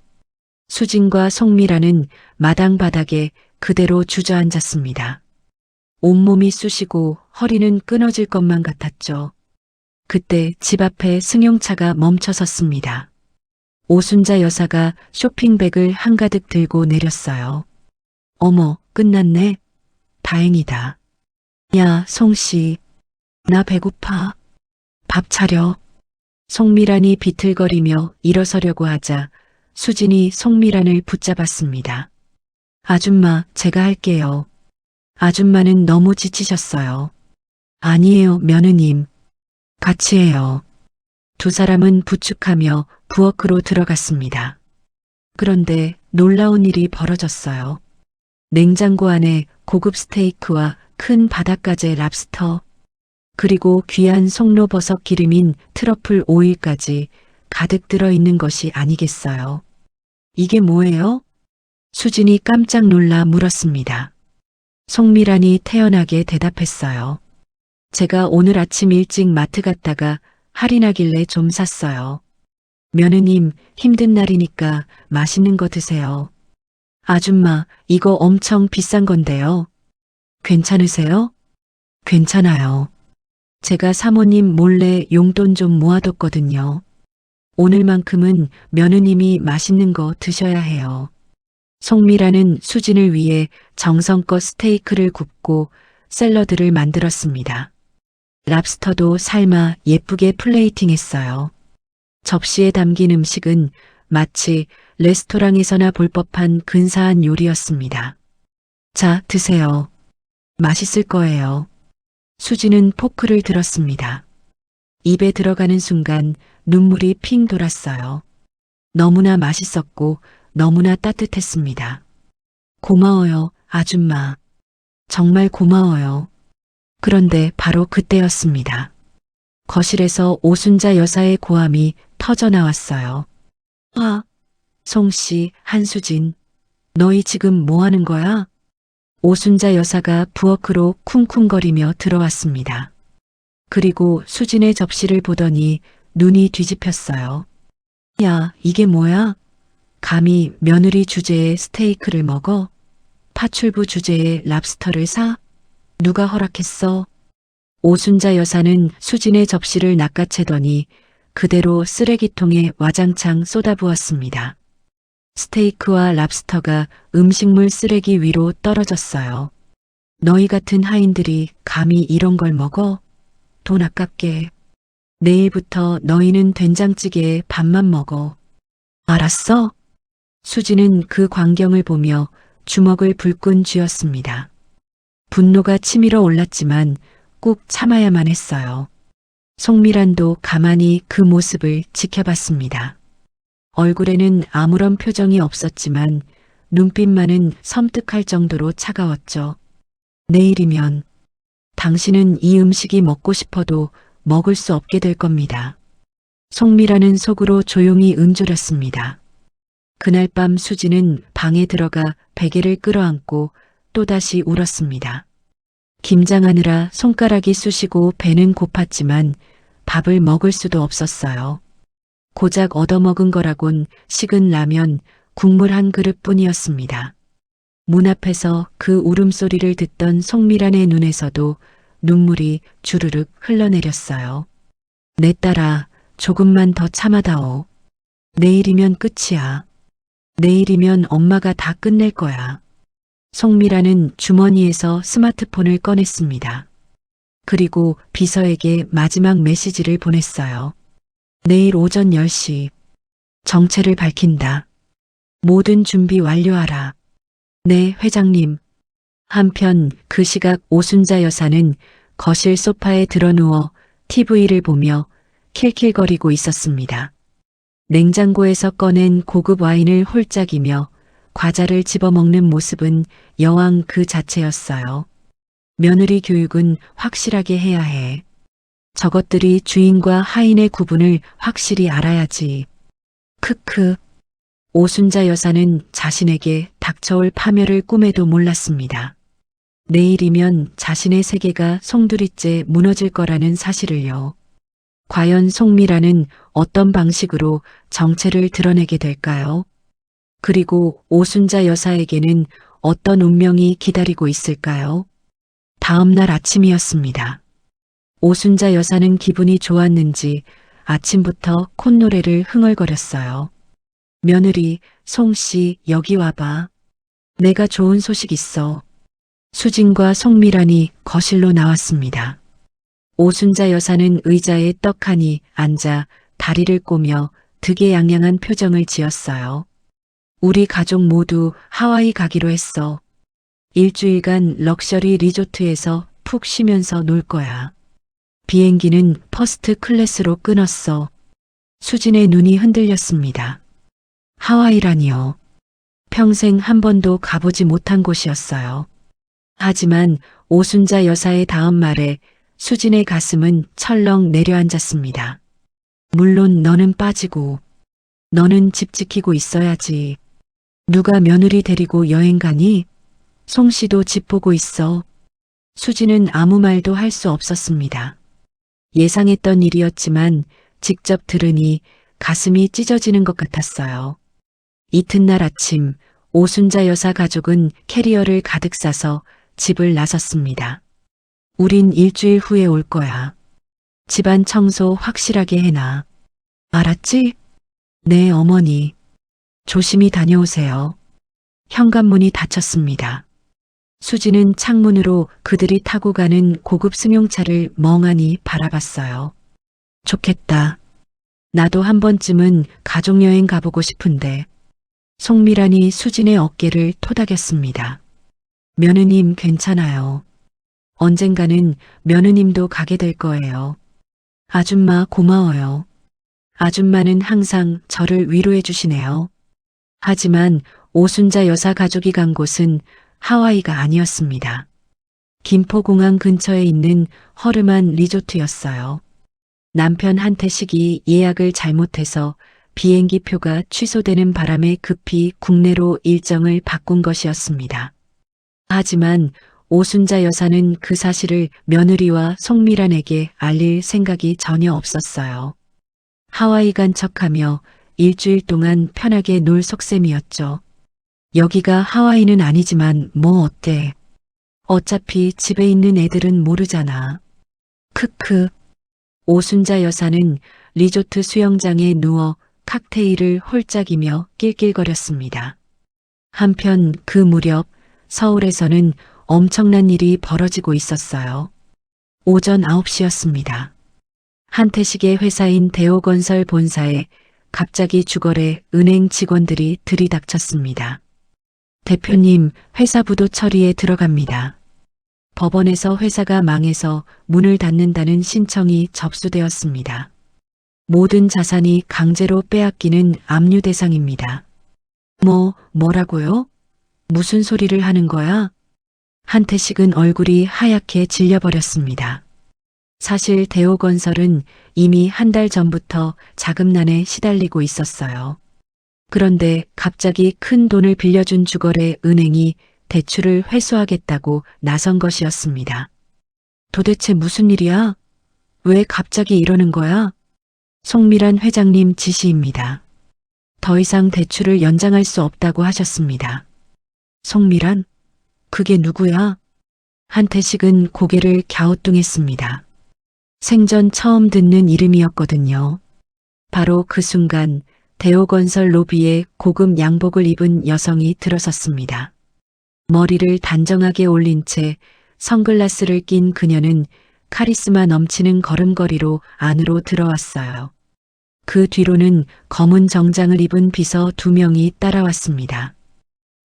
수진과 송미라는 마당 바닥에 그대로 주저앉았습니다. 온몸이 쑤시고 허리는 끊어질 것만 같았죠. 그때 집 앞에 승용차가 멈춰섰습니다. 오순자 여사가 쇼핑백을 한가득 들고 내렸어요. 어머, 끝났네. 다행이다. 야, 송씨. 나 배고파. 밥 차려. 송미란이 비틀거리며 일어서려고 하자 수진이 송미란을 붙잡았습니다. 아줌마, 제가 할게요. 아줌마는 너무 지치셨어요. 아니에요, 며느님. 같이 해요. 두 사람은 부축하며 부엌으로 들어갔습니다. 그런데 놀라운 일이 벌어졌어요. 냉장고 안에 고급 스테이크와 큰 바닷가재 랍스터, 그리고 귀한 송로버섯 기름인 트러플 오일까지 가득 들어있는 것이 아니겠어요. 이게 뭐예요? 수진이 깜짝 놀라 물었습니다. 송미란이 태연하게 대답했어요. 제가 오늘 아침 일찍 마트 갔다가 할인하길래 좀 샀어요. 며느님, 힘든 날이니까 맛있는 거 드세요. 아줌마, 이거 엄청 비싼 건데요. 괜찮으세요? 괜찮아요. 제가 사모님 몰래 용돈 좀 모아뒀거든요. 오늘만큼은 며느님이 맛있는 거 드셔야 해요. 송미라는 수진을 위해 정성껏 스테이크를 굽고 샐러드를 만들었습니다. 랍스터도 삶아 예쁘게 플레이팅했어요. 접시에 담긴 음식은 마치 레스토랑에서나 볼 법한 근사한 요리였습니다. 자, 드세요. 맛있을 거예요. 수진은 포크를 들었습니다. 입에 들어가는 순간 눈물이 핑 돌았어요. 너무나 맛있었고 너무나 따뜻했습니다. 고마워요, 아줌마. 정말 고마워요. 그런데 바로 그때였습니다. 거실에서 오순자 여사의 고함이 터져 나왔어요. 아, 송씨, 한수진, 너희 지금 뭐 하는 거야? 오순자 여사가 부엌으로 쿵쿵거리며 들어왔습니다. 그리고 수진의 접시를 보더니 눈이 뒤집혔어요. 야, 이게 뭐야? 감히 며느리 주제에 스테이크를 먹어? 파출부 주제에 랍스터를 사? 누가 허락했어? 오순자 여사는 수진의 접시를 낚아채더니 그대로 쓰레기통에 와장창 쏟아부었습니다. 스테이크와 랍스터가 음식물 쓰레기 위로 떨어졌어요. 너희 같은 하인들이 감히 이런 걸 먹어? 돈 아깝게. 내일부터 너희는 된장찌개에 밥만 먹어. 알았어? 수지는 그 광경을 보며 주먹을 불끈 쥐었습니다. 분노가 치밀어 올랐지만 꾹 참아야만 했어요. 송미란도 가만히 그 모습을 지켜봤습니다. 얼굴에는 아무런 표정이 없었지만 눈빛만은 섬뜩할 정도로 차가웠죠. 내일이면 당신은 이 음식이 먹고 싶어도 먹을 수 없게 될 겁니다. 송미라는 속으로 조용히 음조렸습니다. 그날 밤 수지는 방에 들어가 베개를 끌어안고 또다시 울었습니다. 김장하느라 손가락이 쑤시고 배는 고팠지만 밥을 먹을 수도 없었어요. 고작 얻어먹은 거라곤 식은 라면, 국물 한 그릇뿐이었습니다. 문 앞에서 그 울음소리를 듣던 송미란의 눈에서도 눈물이 주르륵 흘러내렸어요. 내 딸아, 조금만 더 참아다오. 내일이면 끝이야. 내일이면 엄마가 다 끝낼 거야. 송미란은 주머니에서 스마트폰을 꺼냈습니다. 그리고 비서에게 마지막 메시지를 보냈어요. 내일 오전 10시 정체를 밝힌다. 모든 준비 완료하라. 네, 회장님. 한편 그 시각 오순자 여사는 거실 소파에 드러누워 TV를 보며 킬킬거리고 있었습니다. 냉장고에서 꺼낸 고급 와인을 홀짝이며 과자를 집어먹는 모습은 여왕 그 자체였어요. 며느리 교육은 확실하게 해야 해. 저것들이 주인과 하인의 구분을 확실히 알아야지. 크크. 오순자 여사는 자신에게 닥쳐올 파멸을 꿈에도 몰랐습니다. 내일이면 자신의 세계가 송두리째 무너질 거라는 사실을요. 과연 송미라는 어떤 방식으로 정체를 드러내게 될까요? 그리고 오순자 여사에게는 어떤 운명이 기다리고 있을까요? 다음 날 아침이었습니다. 오순자 여사는 기분이 좋았는지 아침부터 콧노래를 흥얼거렸어요. 며느리, 송씨, 여기 와봐. 내가 좋은 소식 있어. 수진과 송미란이 거실로 나왔습니다. 오순자 여사는 의자에 떡하니 앉아 다리를 꼬며 득의양양한 표정을 지었어요. 우리 가족 모두 하와이 가기로 했어. 일주일간 럭셔리 리조트에서 푹 쉬면서 놀 거야. 비행기는 퍼스트 클래스로 끊었어. 수진의 눈이 흔들렸습니다. 하와이라니요. 평생 한 번도 가보지 못한 곳이었어요. 하지만 오순자 여사의 다음 말에 수진의 가슴은 철렁 내려앉았습니다. 물론 너는 빠지고 너는 집 지키고 있어야지. 누가 며느리 데리고 여행 가니? 송 씨도 집 보고 있어. 수진은 아무 말도 할 수 없었습니다. 예상했던 일이었지만 직접 들으니 가슴이 찢어지는 것 같았어요. 이튿날 아침 오순자 여사 가족은 캐리어를 가득 싸서 집을 나섰습니다. 우린 일주일 후에 올 거야. 집안 청소 확실하게 해놔. 알았지? 네, 어머니. 조심히 다녀오세요. 현관문이 닫혔습니다. 수지는 창문으로 그들이 타고 가는 고급 승용차를 멍하니 바라봤어요. 좋겠다. 나도 한 번쯤은 가족여행 가보고 싶은데. 송미란이 수진의 어깨를 토닥였습니다. 며느님 괜찮아요. 언젠가는 며느님도 가게 될 거예요. 아줌마 고마워요. 아줌마는 항상 저를 위로해 주시네요. 하지만 오순자 여사 가족이 간 곳은 하와이가 아니었습니다. 김포공항 근처에 있는 허름한 리조트였어요. 남편 한태식이 예약을 잘못해서 비행기 표가 취소되는 바람에 급히 국내로 일정을 바꾼 것이었습니다. 하지만 오순자 여사는 그 사실을 며느리와 송미란에게 알릴 생각이 전혀 없었어요. 하와이 간 척하며 일주일 동안 편하게 놀 속셈이었죠. 여기가 하와이는 아니지만 뭐 어때? 어차피 집에 있는 애들은 모르잖아. 크크. 오순자 여사는 리조트 수영장에 누워 칵테일을 홀짝이며 낄낄거렸습니다. 한편 그 무렵 서울에서는 엄청난 일이 벌어지고 있었어요. 오전 9시였습니다. 한태식의 회사인 대호건설 본사에 갑자기 주거래 은행 직원들이 들이닥쳤습니다. 대표님, 회사 부도 처리에 들어갑니다. 법원에서 회사가 망해서 문을 닫는다는 신청이 접수되었습니다. 모든 자산이 강제로 빼앗기는 압류 대상입니다. 뭐라고요? 무슨 소리를 하는 거야? 한태식은 얼굴이 하얗게 질려버렸습니다. 사실 대호건설은 이미 한 달 전부터 자금난에 시달리고 있었어요. 그런데 갑자기 큰 돈을 빌려준 주거래 은행이 대출을 회수하겠다고 나선 것이었습니다. 도대체 무슨 일이야? 왜 갑자기 이러는 거야? 송미란 회장님 지시입니다. 더 이상 대출을 연장할 수 없다고 하셨습니다. 송미란? 그게 누구야? 한태식은 고개를 갸우뚱했습니다. 생전 처음 듣는 이름이었거든요. 바로 그 순간 대호건설 로비에 고급 양복을 입은 여성이 들어섰습니다. 머리를 단정하게 올린 채 선글라스를 낀 그녀는 카리스마 넘치는 걸음걸이로 안으로 들어왔어요. 그 뒤로는 검은 정장을 입은 비서 2명이 따라왔습니다.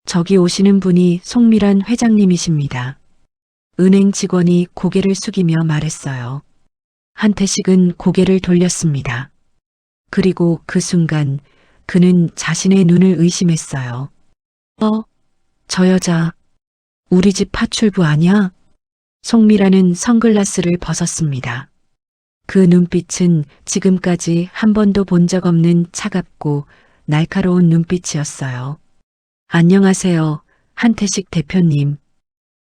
저기 오시는 분이 송미란 회장님이십니다. 은행 직원이 고개를 숙이며 말했어요. 한태식은 고개를 돌렸습니다. 그리고 그 순간 그는 자신의 눈을 의심했어요. 저 여자 우리 집 파출부 아냐? 송미라는 선글라스를 벗었습니다. 그 눈빛은 지금까지 한 번도 본 적 없는 차갑고 날카로운 눈빛이었어요. 안녕하세요, 한태식 대표님.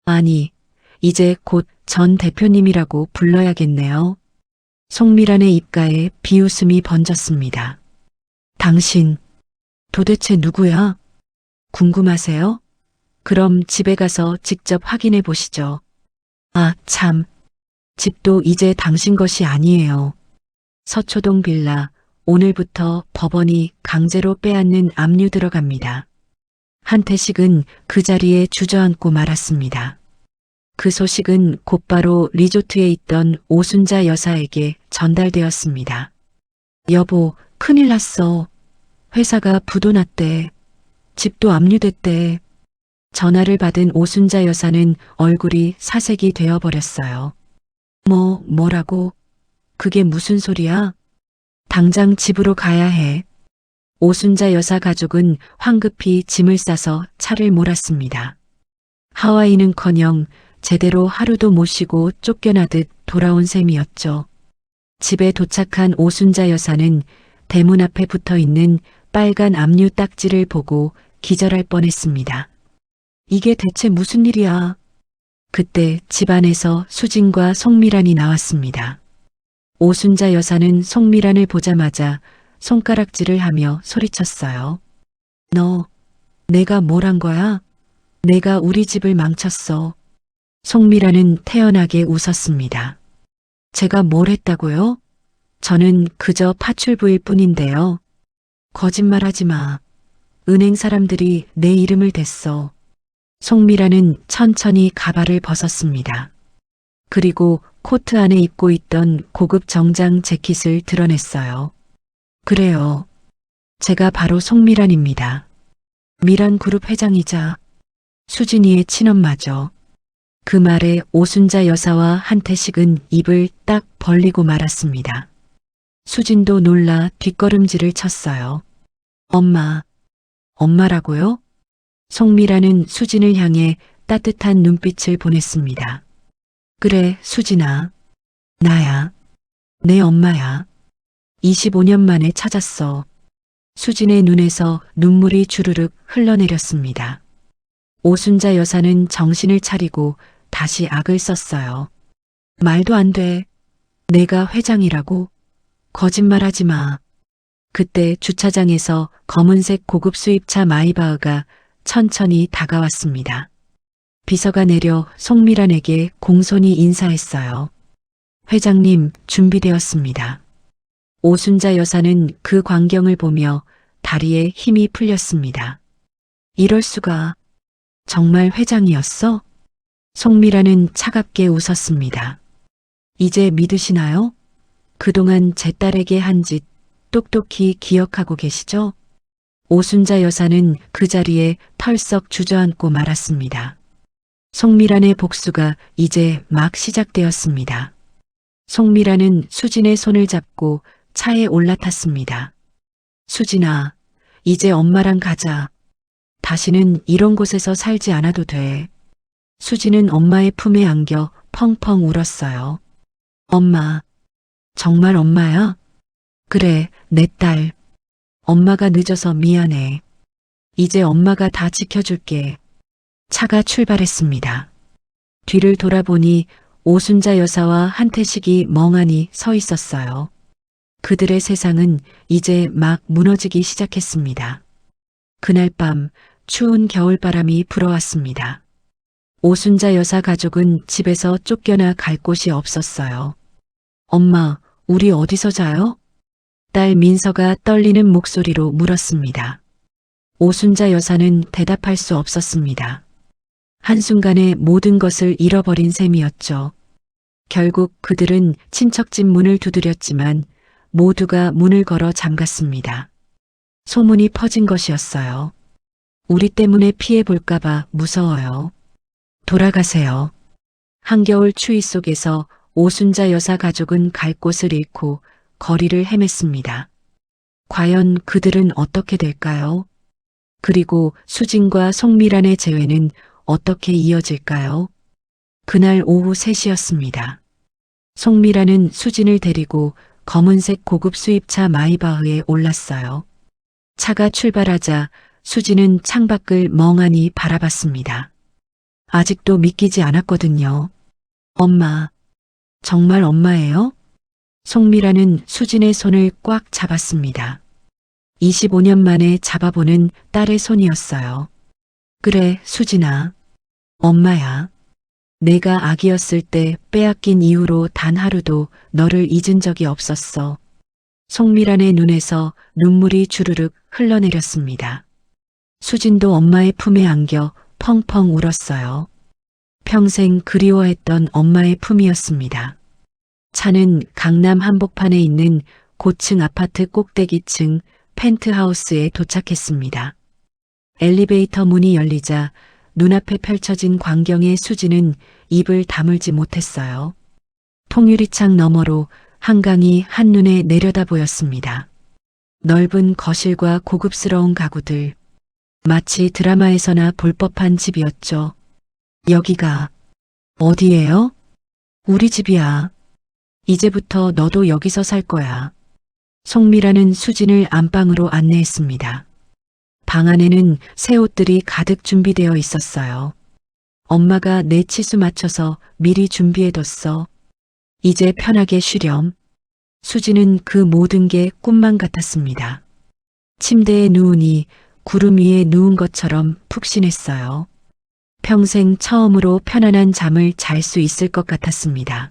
아니, 이제 곧 전 대표님이라고 불러야겠네요. 송미란의 입가에 비웃음이 번졌습니다. 당신, 도대체 누구야? 궁금하세요? 그럼 집에 가서 직접 확인해 보시죠. 아, 참. 집도 이제 당신 것이 아니에요. 서초동 빌라, 오늘부터 법원이 강제로 빼앗는 압류 들어갑니다. 한태식은 그 자리에 주저앉고 말았습니다. 그 소식은 곧바로 리조트에 있던 오순자 여사에게 전달되었습니다. 여보, 큰일 났어. 회사가 부도 났대. 집도 압류됐대. 전화를 받은 오순자 여사는 얼굴이 사색이 되어버렸어요. 뭐라고? 그게 무슨 소리야? 당장 집으로 가야 해. 오순자 여사 가족은 황급히 짐을 싸서 차를 몰았습니다. 하와이는커녕 제대로 하루도 못 쉬고 쫓겨나듯 돌아온 셈이었죠. 집에 도착한 오순자 여사는 대문 앞에 붙어 있는 빨간 압류 딱지를 보고 기절할 뻔했습니다. 이게 대체 무슨 일이야? 그때 집안에서 수진과 송미란이 나왔습니다. 오순자 여사는 송미란을 보자마자 손가락질을 하며 소리쳤어요. 너, 내가 뭘 한 거야? 내가 우리 집을 망쳤어. 송미란은 태연하게 웃었습니다. 제가 뭘 했다고요? 저는 그저 파출부일 뿐인데요. 거짓말하지 마. 은행 사람들이 내 이름을 댔어. 송미란은 천천히 가발을 벗었습니다. 그리고 코트 안에 입고 있던 고급 정장 재킷을 드러냈어요. 그래요. 제가 바로 송미란입니다. 미란 그룹 회장이자 수진이의 친엄마죠. 그 말에 오순자 여사와 한태식은 입을 딱 벌리고 말았습니다. 수진도 놀라 뒷걸음질을 쳤어요. 엄마, 엄마라고요? 송미라는 수진을 향해 따뜻한 눈빛을 보냈습니다. 그래, 수진아. 나야. 내 엄마야. 25년 만에 찾았어. 수진의 눈에서 눈물이 주르륵 흘러내렸습니다. 오순자 여사는 정신을 차리고 다시 악을 썼어요. 말도 안 돼. 내가 회장이라고? 거짓말하지 마. 그때 주차장에서 검은색 고급 수입차 마이바흐가 천천히 다가왔습니다. 비서가 내려 송미란에게 공손히 인사했어요. 회장님, 준비되었습니다. 오순자 여사는 그 광경을 보며 다리에 힘이 풀렸습니다. 이럴 수가. 정말 회장이었어? 송미란은 차갑게 웃었습니다. 이제 믿으시나요? 그동안 제 딸에게 한 짓 똑똑히 기억하고 계시죠? 오순자 여사는 그 자리에 털썩 주저앉고 말았습니다. 송미란의 복수가 이제 막 시작되었습니다. 송미란은 수진의 손을 잡고 차에 올라탔습니다. 수진아, 이제 엄마랑 가자. 다시는 이런 곳에서 살지 않아도 돼. 수진은 엄마의 품에 안겨 펑펑 울었어요. 엄마, 정말 엄마야? 그래, 내 딸. 엄마가 늦어서 미안해. 이제 엄마가 다 지켜줄게. 차가 출발했습니다. 뒤를 돌아보니 오순자 여사와 한태식이 멍하니 서 있었어요. 그들의 세상은 이제 막 무너지기 시작했습니다. 그날 밤 추운 겨울바람이 불어왔습니다. 오순자 여사 가족은 집에서 쫓겨나 갈 곳이 없었어요. 엄마, 우리 어디서 자요? 딸 민서가 떨리는 목소리로 물었습니다. 오순자 여사는 대답할 수 없었습니다. 한순간에 모든 것을 잃어버린 셈이었죠. 결국 그들은 친척집 문을 두드렸지만 모두가 문을 걸어 잠갔습니다. 소문이 퍼진 것이었어요. 우리 때문에 피해 볼까봐 무서워요. 돌아가세요. 한겨울 추위 속에서 오순자 여사 가족은 갈 곳을 잃고 거리를 헤맸습니다. 과연 그들은 어떻게 될까요? 그리고 수진과 송미란의 재회는 어떻게 이어질까요? 그날 오후 3시였습니다. 송미란은 수진을 데리고 검은색 고급 수입차 마이바흐에 올랐어요. 차가 출발하자 수진은 창밖을 멍하니 바라봤습니다. 아직도 믿기지 않았거든요. 엄마, 정말 엄마예요? 송미란은 수진의 손을 꽉 잡았습니다. 25년 만에 잡아보는 딸의 손이었어요. 그래, 수진아. 엄마야. 내가 아기였을 때 빼앗긴 이후로 단 하루도 너를 잊은 적이 없었어. 송미란의 눈에서 눈물이 주르륵 흘러내렸습니다. 수진도 엄마의 품에 안겨 펑펑 울었어요. 평생 그리워했던 엄마의 품이었습니다. 차는 강남 한복판에 있는 고층 아파트 꼭대기층 펜트하우스에 도착했습니다. 엘리베이터 문이 열리자 눈앞에 펼쳐진 광경에 수진은 입을 다물지 못했어요. 통유리창 너머로 한강이 한눈에 내려다 보였습니다. 넓은 거실과 고급스러운 가구들, 마치 드라마에서나 볼 법한 집이었죠. 여기가 어디예요? 우리 집이야. 이제부터 너도 여기서 살 거야. 송미라는 수진을 안방으로 안내했습니다. 방 안에는 새 옷들이 가득 준비되어 있었어요. 엄마가 내 치수 맞춰서 미리 준비해뒀어. 이제 편하게 쉬렴. 수진은 그 모든 게 꿈만 같았습니다. 침대에 누우니 구름 위에 누운 것처럼 푹신했어요. 평생 처음으로 편안한 잠을 잘 수 있을 것 같았습니다.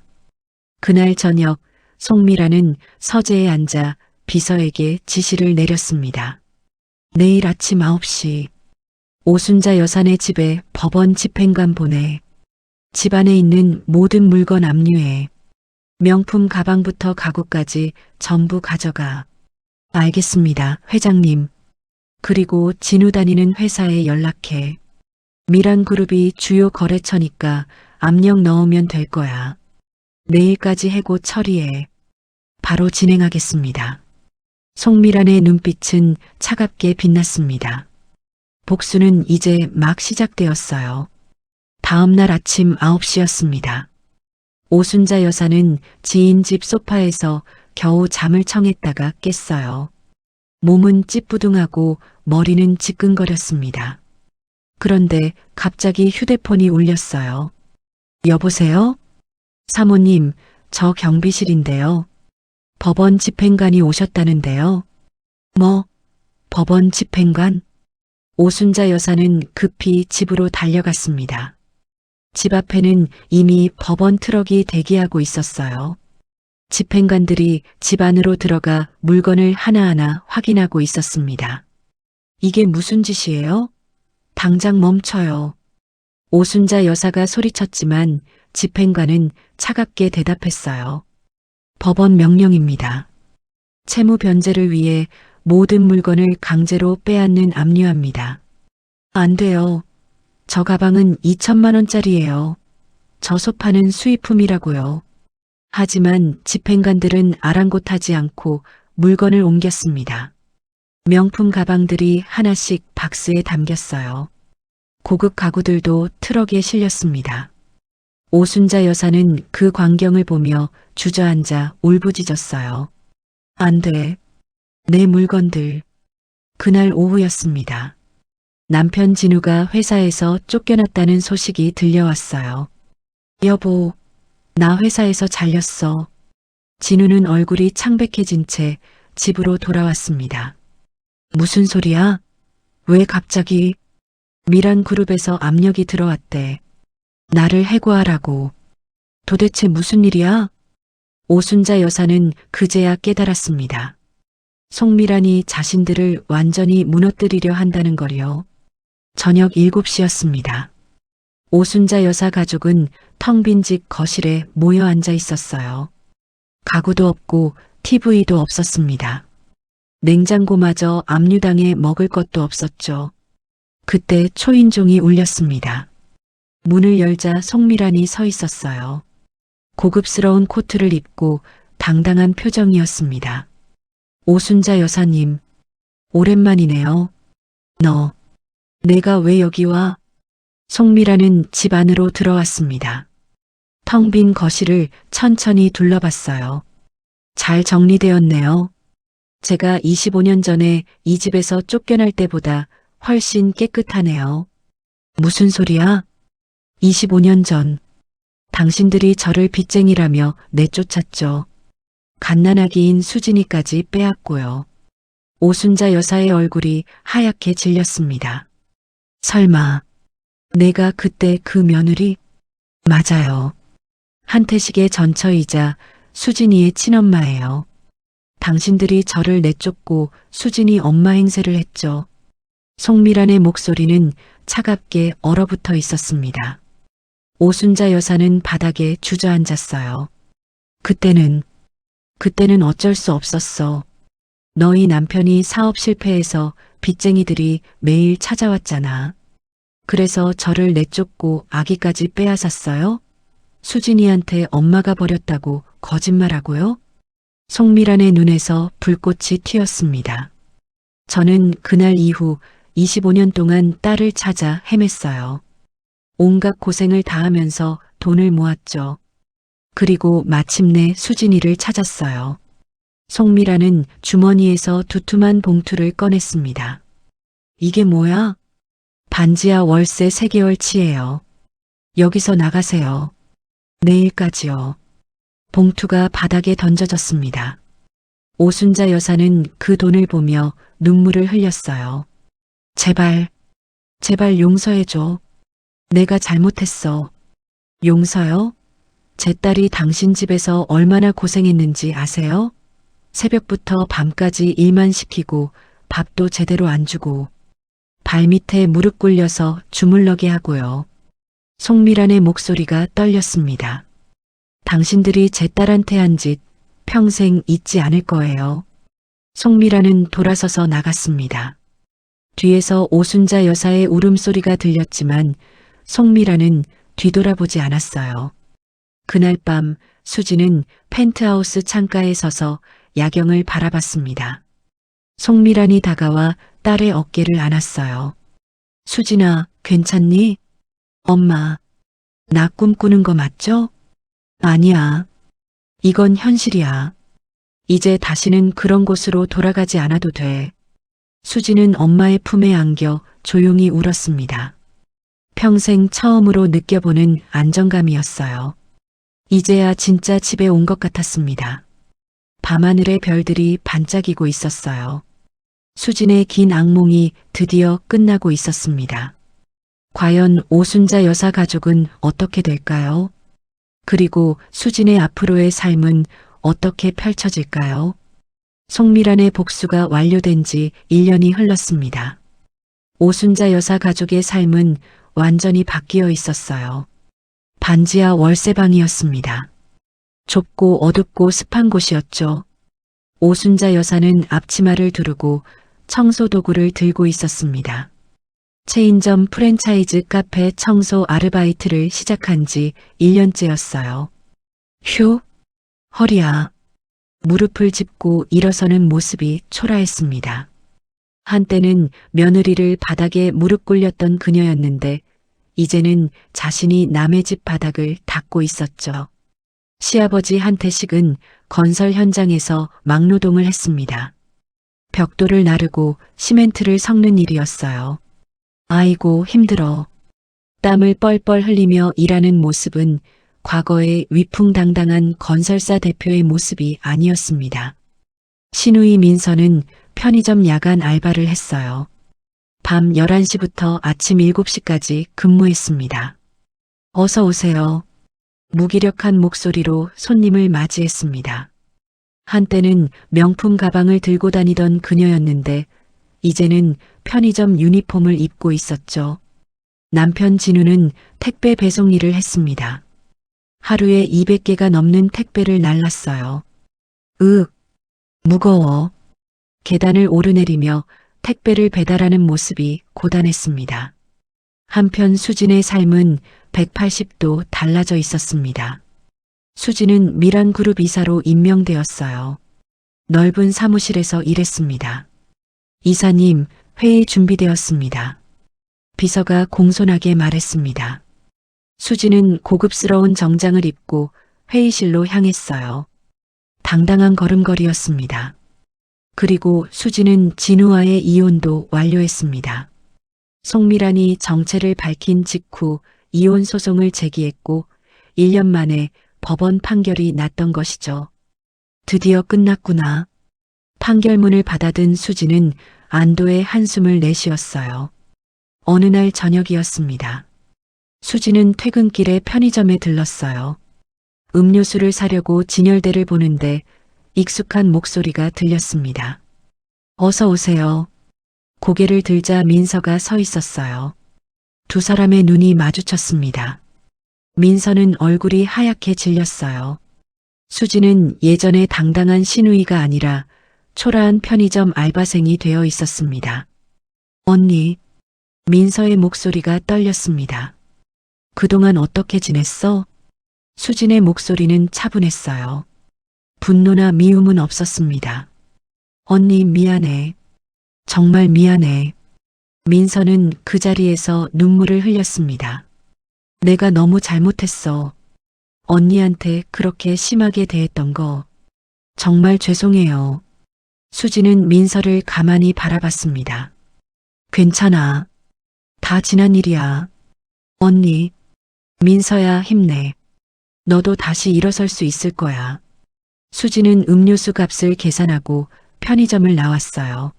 그날 저녁 송미라는 서재에 앉아 비서에게 지시를 내렸습니다. 내일 아침 9시 오순자 여사네 집에 법원 집행관 보내. 집안에 있는 모든 물건 압류해. 명품 가방부터 가구까지 전부 가져가. 알겠습니다, 회장님. 그리고 진우 다니는 회사에 연락해. 미란그룹이 주요 거래처니까 압력 넣으면 될 거야. 내일까지 해고 처리해. 바로 진행하겠습니다. 송미란의 눈빛은 차갑게 빛났습니다. 복수는 이제 막 시작되었어요. 다음 날 아침 9시였습니다. 오순자 여사는 지인 집 소파에서 겨우 잠을 청했다가 깼어요. 몸은 찌뿌둥하고 머리는 지끈거렸습니다. 그런데 갑자기 휴대폰이 울렸어요. 여보세요? 사모님, 저 경비실인데요. 법원 집행관이 오셨다는데요. 뭐? 법원 집행관? 오순자 여사는 급히 집으로 달려갔습니다. 집 앞에는 이미 법원 트럭이 대기하고 있었어요. 집행관들이 집 안으로 들어가 물건을 하나하나 확인하고 있었습니다. 이게 무슨 짓이에요? 당장 멈춰요. 오순자 여사가 소리쳤지만 집행관은 차갑게 대답했어요. 법원 명령입니다. 채무 변제를 위해 모든 물건을 강제로 빼앗는 압류합니다. 안 돼요. 저 가방은 2천만 원짜리예요. 저 소파는 수입품이라고요. 하지만 집행관들은 아랑곳하지 않고 물건을 옮겼습니다. 명품 가방들이 하나씩 박스에 담겼어요. 고급 가구들도 트럭에 실렸습니다. 오순자 여사는 그 광경을 보며 주저앉아 울부짖었어요. 안 돼. 내 물건들. 그날 오후였습니다. 남편 진우가 회사에서 쫓겨났다는 소식이 들려왔어요. 여보, 나 회사에서 잘렸어. 진우는 얼굴이 창백해진 채 집으로 돌아왔습니다. 무슨 소리야? 왜 갑자기? 미란 그룹에서 압력이 들어왔대. 나를 해고하라고. 도대체 무슨 일이야? 오순자 여사는 그제야 깨달았습니다. 송미란이 자신들을 완전히 무너뜨리려 한다는 걸요. 저녁 7시였습니다. 오순자 여사 가족은 텅 빈 집 거실에 모여 앉아 있었어요. 가구도 없고 TV도 없었습니다. 냉장고마저 압류당해 먹을 것도 없었죠. 그때 초인종이 울렸습니다. 문을 열자 송미란이 서 있었어요. 고급스러운 코트를 입고 당당한 표정이었습니다. 오순자 여사님, 오랜만이네요. 내가 왜 여기 와? 송미란은 집 안으로 들어왔습니다. 텅 빈 거실을 천천히 둘러봤어요. 잘 정리되었네요. 제가 25년 전에 이 집에서 쫓겨날 때보다 훨씬 깨끗하네요. 무슨 소리야? 25년 전. 당신들이 저를 빚쟁이라며 내쫓았죠. 갓난아기인 수진이까지 빼앗고요. 오순자 여사의 얼굴이 하얗게 질렸습니다. 설마 내가 그때 그 며느리? 맞아요. 한태식의 전처이자 수진이의 친엄마예요. 당신들이 저를 내쫓고 수진이 엄마 행세를 했죠. 송미란의 목소리는 차갑게 얼어붙어 있었습니다. 오순자 여사는 바닥에 주저앉았어요. 그때는 어쩔 수 없었어. 너희 남편이 사업 실패해서 빚쟁이들이 매일 찾아왔잖아. 그래서 저를 내쫓고 아기까지 빼앗았어요? 수진이한테 엄마가 버렸다고 거짓말하고요? 송미란의 눈에서 불꽃이 튀었습니다. 저는 그날 이후 25년 동안 딸을 찾아 헤맸어요. 온갖 고생을 다하면서 돈을 모았죠. 그리고 마침내 수진이를 찾았어요. 송미란은 주머니에서 두툼한 봉투를 꺼냈습니다. 이게 뭐야? 반지하 월세 3개월치예요. 여기서 나가세요. 내일까지요. 봉투가 바닥에 던져졌습니다. 오순자 여사는 그 돈을 보며 눈물을 흘렸어요. 제발 용서해줘. 내가 잘못했어. 용서요? 제 딸이 당신 집에서 얼마나 고생했는지 아세요? 새벽부터 밤까지 일만 시키고 밥도 제대로 안 주고 발밑에 무릎 꿇려서 주물러게 하고요. 송미란의 목소리가 떨렸습니다. 당신들이 제 딸한테 한 짓 평생 잊지 않을 거예요. 송미란은 돌아서서 나갔습니다. 뒤에서 오순자 여사의 울음소리가 들렸지만 송미란은 뒤돌아보지 않았어요. 그날 밤 수지는 펜트하우스 창가에 서서 야경을 바라봤습니다. 송미란이 다가와 딸의 어깨를 안았어요. 수진아, 괜찮니? 엄마, 나 꿈꾸는 거 맞죠? 아니야. 이건 현실이야. 이제 다시는 그런 곳으로 돌아가지 않아도 돼. 수지는 엄마의 품에 안겨 조용히 울었습니다. 평생 처음으로 느껴보는 안정감이었어요. 이제야 진짜 집에 온 것 같았습니다. 밤하늘의 별들이 반짝이고 있었어요. 수진의 긴 악몽이 드디어 끝나고 있었습니다. 과연 오순자 여사 가족은 어떻게 될까요? 그리고 수진의 앞으로의 삶은 어떻게 펼쳐질까요? 송미란의 복수가 완료된 지 1년이 흘렀습니다. 오순자 여사 가족의 삶은 완전히 바뀌어 있었어요. 반지하 월세방이었습니다. 좁고 어둡고 습한 곳이었죠. 오순자 여사는 앞치마를 두르고 청소 도구를 들고 있었습니다. 체인점 프랜차이즈 카페 청소 아르바이트를 시작한 지 1년째였어요. 휴, 허리야. 무릎을 짚고 일어서는 모습이 초라했습니다. 한때는 며느리를 바닥에 무릎 꿇렸던 그녀였는데 이제는 자신이 남의 집 바닥을 닦고 있었죠. 시아버지 한태식은 건설 현장에서 막노동을 했습니다. 벽돌을 나르고 시멘트를 섞는 일이었어요. 아이고 힘들어. 땀을 뻘뻘 흘리며 일하는 모습은 과거의 위풍당당한 건설사 대표의 모습이 아니었습니다. 시누이 민서는 편의점 야간 알바를 했어요. 밤 11시부터 아침 7시까지 근무했습니다. 어서 오세요. 무기력한 목소리로 손님을 맞이했습니다. 한때는 명품 가방을 들고 다니던 그녀였는데 이제는 편의점 유니폼을 입고 있었죠. 남편 진우는 택배 배송 일을 했습니다. 하루에 200개가 넘는 택배를 날랐어요. 무거워. 계단을 오르내리며 택배를 배달하는 모습이 고단했습니다. 한편 수진의 삶은 180도 달라져 있었습니다. 수진은 미란그룹 이사로 임명되었어요. 넓은 사무실에서 일했습니다. 이사님, 회의 준비되었습니다. 비서가 공손하게 말했습니다. 수진은 고급스러운 정장을 입고 회의실로 향했어요. 당당한 걸음걸이였습니다. 그리고 수진은 진우와의 이혼도 완료했습니다. 송미란이 정체를 밝힌 직후 이혼 소송을 제기했고 1년 만에 법원 판결이 났던 것이죠. 드디어 끝났구나. 판결문을 받아든 수진은 안도의 한숨을 내쉬었어요. 어느 날 저녁이었습니다. 수진은 퇴근길에 편의점에 들렀어요. 음료수를 사려고 진열대를 보는데 익숙한 목소리가 들렸습니다. 어서 오세요. 고개를 들자 민서가 서 있었어요. 두 사람의 눈이 마주쳤습니다. 민서는 얼굴이 하얗게 질렸어요. 수진은 예전의 당당한 시누이가 아니라 초라한 편의점 알바생이 되어 있었습니다. 언니, 민서의 목소리가 떨렸습니다. 그동안 어떻게 지냈어? 수진의 목소리는 차분했어요. 분노나 미움은 없었습니다. 언니 미안해. 정말 미안해. 민서는 그 자리에서 눈물을 흘렸습니다. 내가 너무 잘못했어. 언니한테 그렇게 심하게 대했던 거. 정말 죄송해요. 수진은 민서를 가만히 바라봤습니다. 괜찮아. 다 지난 일이야. 언니, 민서야 힘내. 너도 다시 일어설 수 있을 거야. 수진은 음료수 값을 계산하고 편의점을 나왔어요.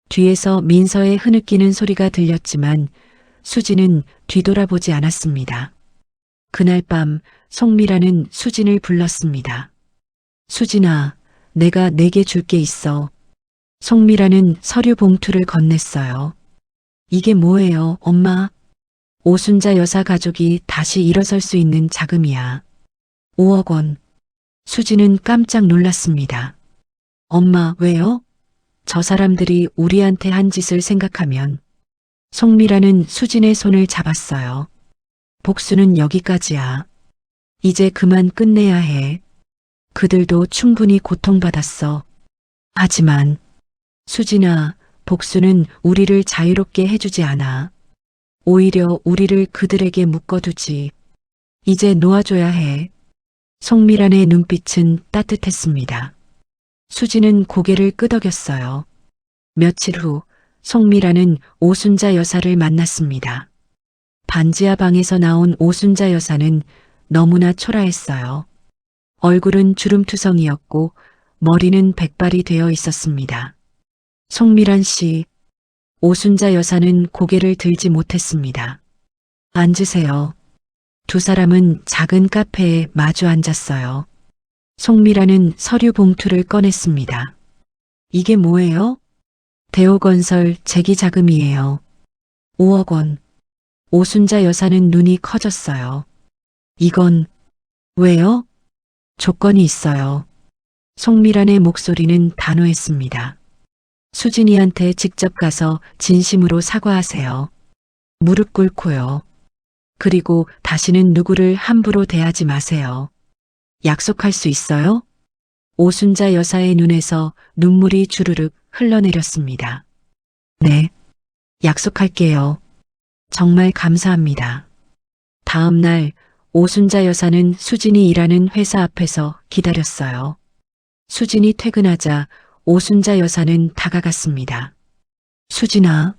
뒤에서 민서의 흐느끼는 소리가 들렸지만 수진은 뒤돌아보지 않았습니다. 그날 밤 송미라는 수진을 불렀습니다. 수진아, 내가 내게 줄 게 있어. 송미라는 서류 봉투를 건넸어요. 이게 뭐예요, 엄마? 오순자 여사 가족이 다시 일어설 수 있는 자금이야. 5억 원. 수진은 깜짝 놀랐습니다. 엄마, 왜요? 저 사람들이 우리한테 한 짓을 생각하면. 송미라는 수진의 손을 잡았어요. 복수는 여기까지야. 이제 그만 끝내야 해. 그들도 충분히 고통받았어. 하지만 수진아, 복수는 우리를 자유롭게 해주지 않아. 오히려 우리를 그들에게 묶어두지. 이제 놓아줘야 해. 송미란의 눈빛은 따뜻했습니다. 수진은 고개를 끄덕였어요. 며칠 후 송미란은 오순자 여사를 만났습니다. 반지하 방에서 나온 오순자 여사는 너무나 초라했어요. 얼굴은 주름투성이었고 머리는 백발이 되어 있었습니다. 송미란 씨, 오순자 여사는 고개를 들지 못했습니다. 앉으세요. 두 사람은 작은 카페에 마주 앉았어요. 송미란은 서류 봉투를 꺼냈습니다. 이게 뭐예요? 대호건설 재기자금이에요. 5억 원. 오순자 여사는 눈이 커졌어요. 이건 왜요? 조건이 있어요. 송미란의 목소리는 단호했습니다. 수진이한테 직접 가서 진심으로 사과하세요. 무릎 꿇고요. 그리고 다시는 누구를 함부로 대하지 마세요. 약속할 수 있어요? 오순자 여사의 눈에서 눈물이 주르륵 흘러내렸습니다. 네, 약속할게요. 정말 감사합니다. 다음 날 오순자 여사는 수진이 일하는 회사 앞에서 기다렸어요. 수진이 퇴근하자 오순자 여사는 다가갔습니다. 수진아.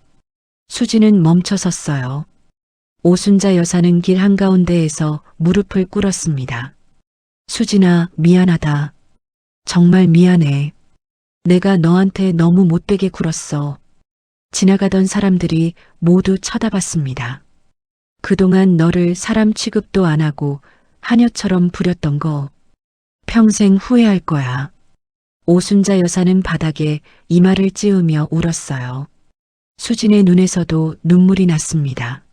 수진은 멈춰섰어요. 오순자 여사는 길 한가운데에서 무릎을 꿇었습니다. 수진아, 미안하다. 정말 미안해. 내가 너한테 너무 못되게 굴었어. 지나가던 사람들이 모두 쳐다봤습니다. 그동안 너를 사람 취급도 안 하고 하녀처럼 부렸던 거 평생 후회할 거야. 오순자 여사는 바닥에 이마를 찌우며 울었어요. 수진의 눈에서도 눈물이 났습니다.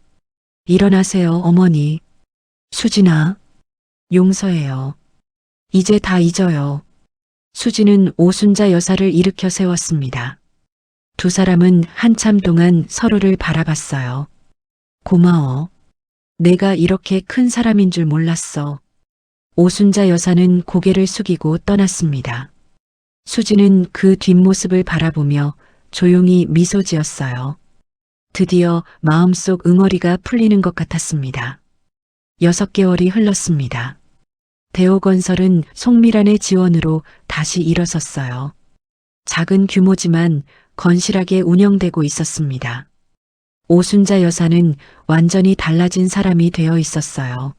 일어나세요, 어머니. 수진아, 용서해요. 이제 다 잊어요. 수진은 오순자 여사를 일으켜 세웠습니다. 두 사람은 한참 동안 서로를 바라봤어요. 고마워. 내가 이렇게 큰 사람인 줄 몰랐어. 오순자 여사는 고개를 숙이고 떠났습니다. 수진은 그 뒷모습을 바라보며 조용히 미소 지었어요. 드디어 마음속 응어리가 풀리는 것 같았습니다. 6개월이 흘렀습니다. 대호건설은 송미란의 지원으로 다시 일어섰어요. 작은 규모지만 건실하게 운영되고 있었습니다. 오순자 여사는 완전히 달라진 사람이 되어 있었어요.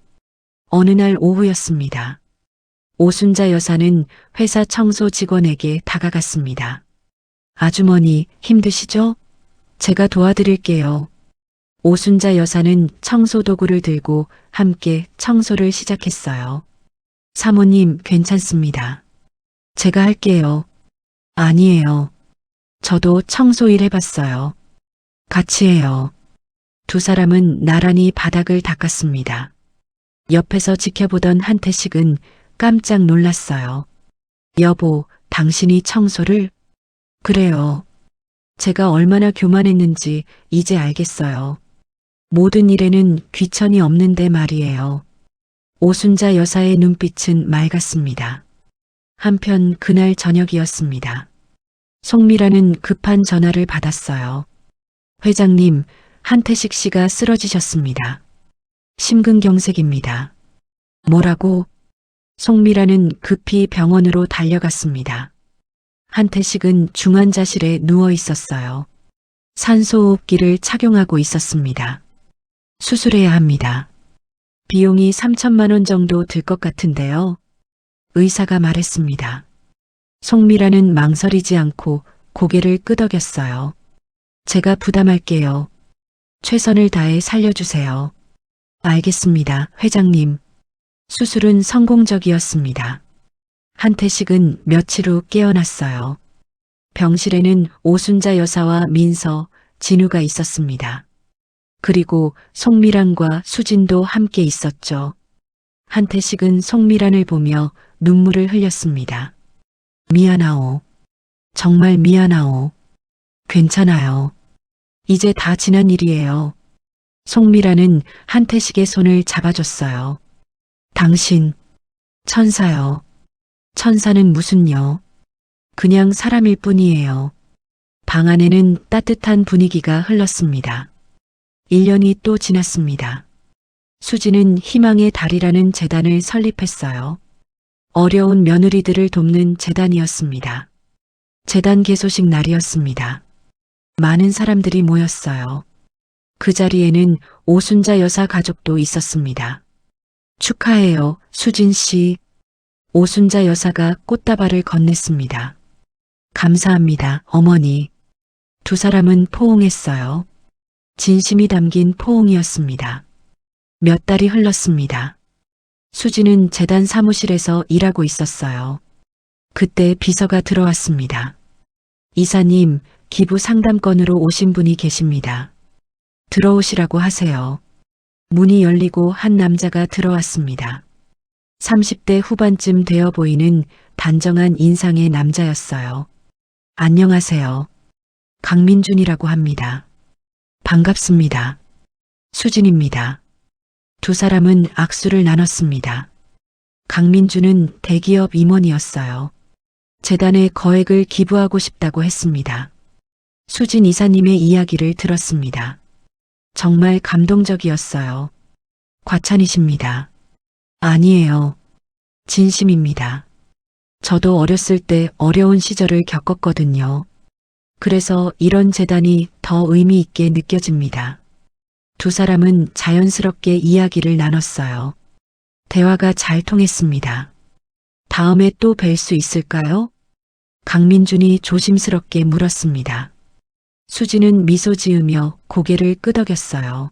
어느 날 오후였습니다. 오순자 여사는 회사 청소 직원에게 다가갔습니다. 아주머니, 힘드시죠? 제가 도와드릴게요. 오순자 여사는 청소 도구를 들고 함께 청소를 시작했어요. 사모님, 괜찮습니다. 제가 할게요. 아니에요. 저도 청소일 해봤어요. 같이 해요. 두 사람은 나란히 바닥을 닦았습니다. 옆에서 지켜보던 한태식은 깜짝 놀랐어요. 여보, 당신이 청소를? 그래요. 제가 얼마나 교만했는지 이제 알겠어요. 모든 일에는 귀천이 없는데 말이에요. 오순자 여사의 눈빛은 맑았습니다. 한편 그날 저녁이었습니다. 송미라는 급한 전화를 받았어요. 회장님, 한태식 씨가 쓰러지셨습니다. 심근경색입니다. 뭐라고? 송미라는 급히 병원으로 달려갔습니다. 한태식은 중환자실에 누워 있었어요. 산소호흡기를 착용하고 있었습니다. 수술해야 합니다. 비용이 3천만 원 정도 들 것 같은데요. 의사가 말했습니다. 송미라는 망설이지 않고 고개를 끄덕였어요. 제가 부담할게요. 최선을 다해 살려주세요. 알겠습니다, 회장님. 수술은 성공적이었습니다. 한태식은 며칠 후 깨어났어요. 병실에는 오순자 여사와 민서, 진우가 있었습니다. 그리고 송미란과 수진도 함께 있었죠. 한태식은 송미란을 보며 눈물을 흘렸습니다. 미안하오. 정말 미안하오. 괜찮아요. 이제 다 지난 일이에요. 송미라는 한태식의 손을 잡아줬어요. 당신, 천사요. 천사는 무슨요? 그냥 사람일 뿐이에요. 방 안에는 따뜻한 분위기가 흘렀습니다. 1년이 또 지났습니다. 수지는 희망의 달이라는 재단을 설립했어요. 어려운 며느리들을 돕는 재단이었습니다. 재단 개소식 날이었습니다. 많은 사람들이 모였어요. 그 자리에는 오순자 여사 가족도 있었습니다. 축하해요, 수진 씨. 오순자 여사가 꽃다발을 건넸습니다. 감사합니다, 어머니. 두 사람은 포옹했어요. 진심이 담긴 포옹이었습니다. 몇 달이 흘렀습니다. 수지는 재단 사무실에서 일하고 있었어요. 그때 비서가 들어왔습니다. 이사님, 기부 상담건으로 오신 분이 계십니다. 들어오시라고 하세요. 문이 열리고 한 남자가 들어왔습니다. 30대 후반쯤 되어 보이는 단정한 인상의 남자였어요. 안녕하세요. 강민준이라고 합니다. 반갑습니다. 수진입니다. 두 사람은 악수를 나눴습니다. 강민준은 대기업 임원이었어요. 재단에 거액을 기부하고 싶다고 했습니다. 수진 이사님의 이야기를 들었습니다. 정말 감동적이었어요. 과찬이십니다. 아니에요. 진심입니다. 저도 어렸을 때 어려운 시절을 겪었거든요. 그래서 이런 재단이 더 의미 있게 느껴집니다. 두 사람은 자연스럽게 이야기를 나눴어요. 대화가 잘 통했습니다. 다음에 또 뵐 수 있을까요? 강민준이 조심스럽게 물었습니다. 수지는 미소 지으며 고개를 끄덕였어요.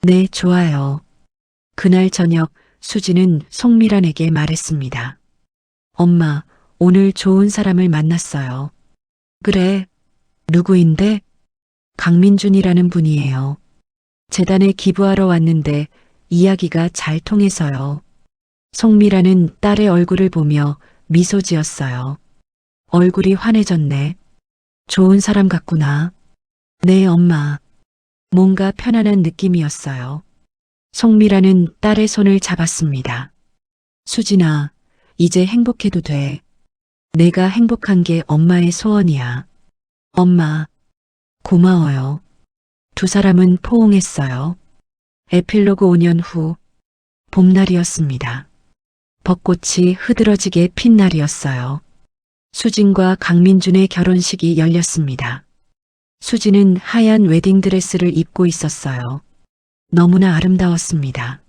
네, 좋아요. 그날 저녁 수지는 송미란에게 말했습니다. 엄마, 오늘 좋은 사람을 만났어요. 그래, 누구인데? 강민준이라는 분이에요. 재단에 기부하러 왔는데 이야기가 잘 통해서요. 송미라는 딸의 얼굴을 보며 미소 지었어요. 얼굴이 환해졌네. 좋은 사람 같구나. 네, 엄마. 뭔가 편안한 느낌이었어요. 송미라는 딸의 손을 잡았습니다. 수진아, 이제 행복해도 돼. 내가 행복한 게 엄마의 소원이야. 엄마, 고마워요. 두 사람은 포옹했어요. 에필로그 5년 후, 봄날이었습니다. 벚꽃이 흐드러지게 핀 날이었어요. 수진과 강민준의 결혼식이 열렸습니다. 수진은 하얀 웨딩드레스를 입고 있었어요. 너무나 아름다웠습니다.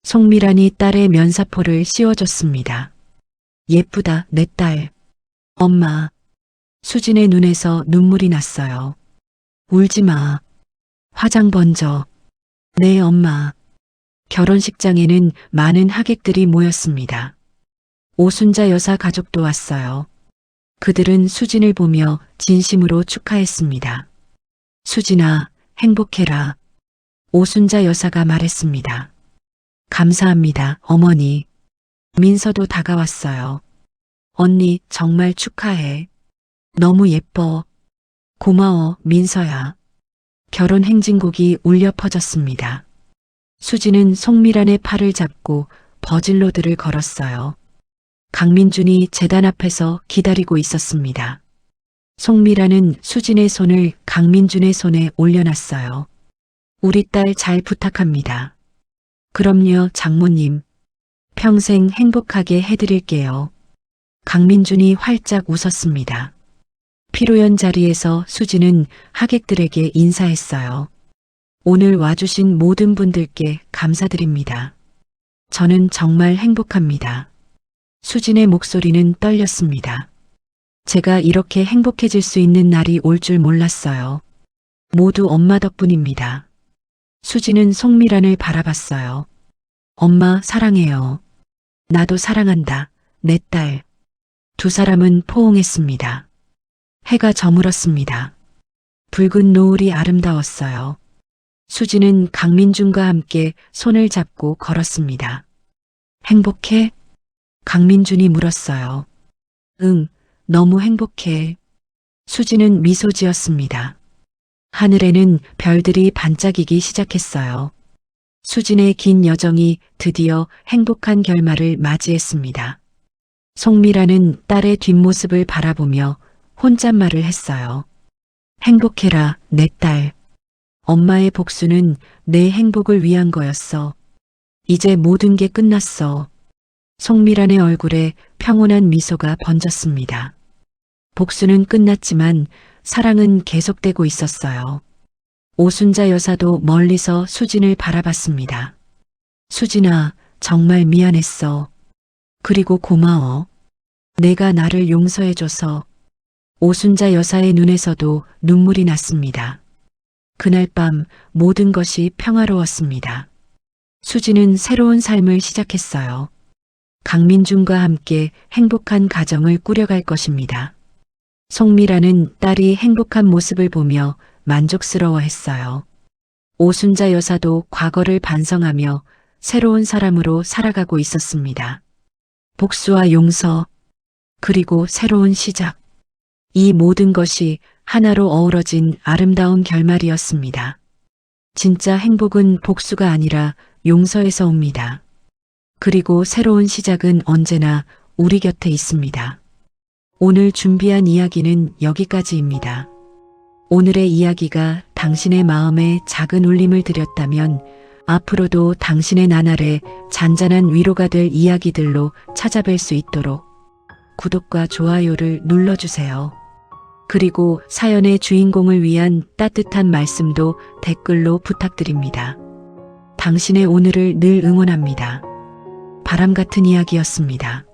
송미란이 딸의 면사포를 씌워줬습니다. 예쁘다, 내 딸. 엄마. 수진의 눈에서 눈물이 났어요. 울지 마. 화장 번져. 네, 엄마. 결혼식장에는 많은 하객들이 모였습니다. 오순자 여사 가족도 왔어요. 그들은 수진을 보며 진심으로 축하했습니다. 수진아, 행복해라. 오순자 여사가 말했습니다. 감사합니다, 어머니. 민서도 다가왔어요. 언니, 정말 축하해. 너무 예뻐. 고마워, 민서야. 결혼 행진곡이 울려 퍼졌습니다. 수지는 송미란의 팔을 잡고 버질로드를 걸었어요. 강민준이 재단 앞에서 기다리고 있었습니다. 송미란은 수진의 손을 강민준의 손에 올려놨어요. 우리 딸 잘 부탁합니다. 그럼요, 장모님. 평생 행복하게 해드릴게요. 강민준이 활짝 웃었습니다. 피로연 자리에서 수지는 하객들에게 인사했어요. 오늘 와주신 모든 분들께 감사드립니다. 저는 정말 행복합니다. 수진의 목소리는 떨렸습니다. 제가 이렇게 행복해질 수 있는 날이 올 줄 몰랐어요. 모두 엄마 덕분입니다. 수진은 송미란을 바라봤어요. 엄마 사랑해요. 나도 사랑한다. 내 딸. 두 사람은 포옹했습니다. 해가 저물었습니다. 붉은 노을이 아름다웠어요. 수지는 강민준과 함께 손을 잡고 걸었습니다. 행복해? 강민준이 물었어요. 응, 너무 행복해. 수지는 미소 지었습니다. 하늘에는 별들이 반짝이기 시작했어요. 수진의 긴 여정이 드디어 행복한 결말을 맞이했습니다. 송미라는 딸의 뒷모습을 바라보며 혼잣말을 했어요. 행복해라, 내 딸. 엄마의 복수는 내 행복을 위한 거였어. 이제 모든 게 끝났어. 송미란의 얼굴에 평온한 미소가 번졌습니다. 복수는 끝났지만 사랑은 계속되고 있었어요. 오순자 여사도 멀리서 수진을 바라봤습니다. 수진아, 정말 미안했어. 그리고 고마워. 내가 나를 용서해줘서. 오순자 여사의 눈에서도 눈물이 났습니다. 그날 밤 모든 것이 평화로웠습니다. 수진은 새로운 삶을 시작했어요. 강민준과 함께 행복한 가정을 꾸려갈 것입니다. 송미라는 딸이 행복한 모습을 보며 만족스러워했어요. 오순자 여사도 과거를 반성하며 새로운 사람으로 살아가고 있었습니다. 복수와 용서, 그리고 새로운 시작. 이 모든 것이 하나로 어우러진 아름다운 결말이었습니다. 진짜 행복은 복수가 아니라 용서에서 옵니다. 그리고 새로운 시작은 언제나 우리 곁에 있습니다. 오늘 준비한 이야기는 여기까지입니다. 오늘의 이야기가 당신의 마음에 작은 울림을 드렸다면 앞으로도 당신의 나날에 잔잔한 위로가 될 이야기들로 찾아뵐 수 있도록 구독과 좋아요를 눌러주세요. 그리고 사연의 주인공을 위한 따뜻한 말씀도 댓글로 부탁드립니다. 당신의 오늘을 늘 응원합니다. 바람 같은 이야기였습니다.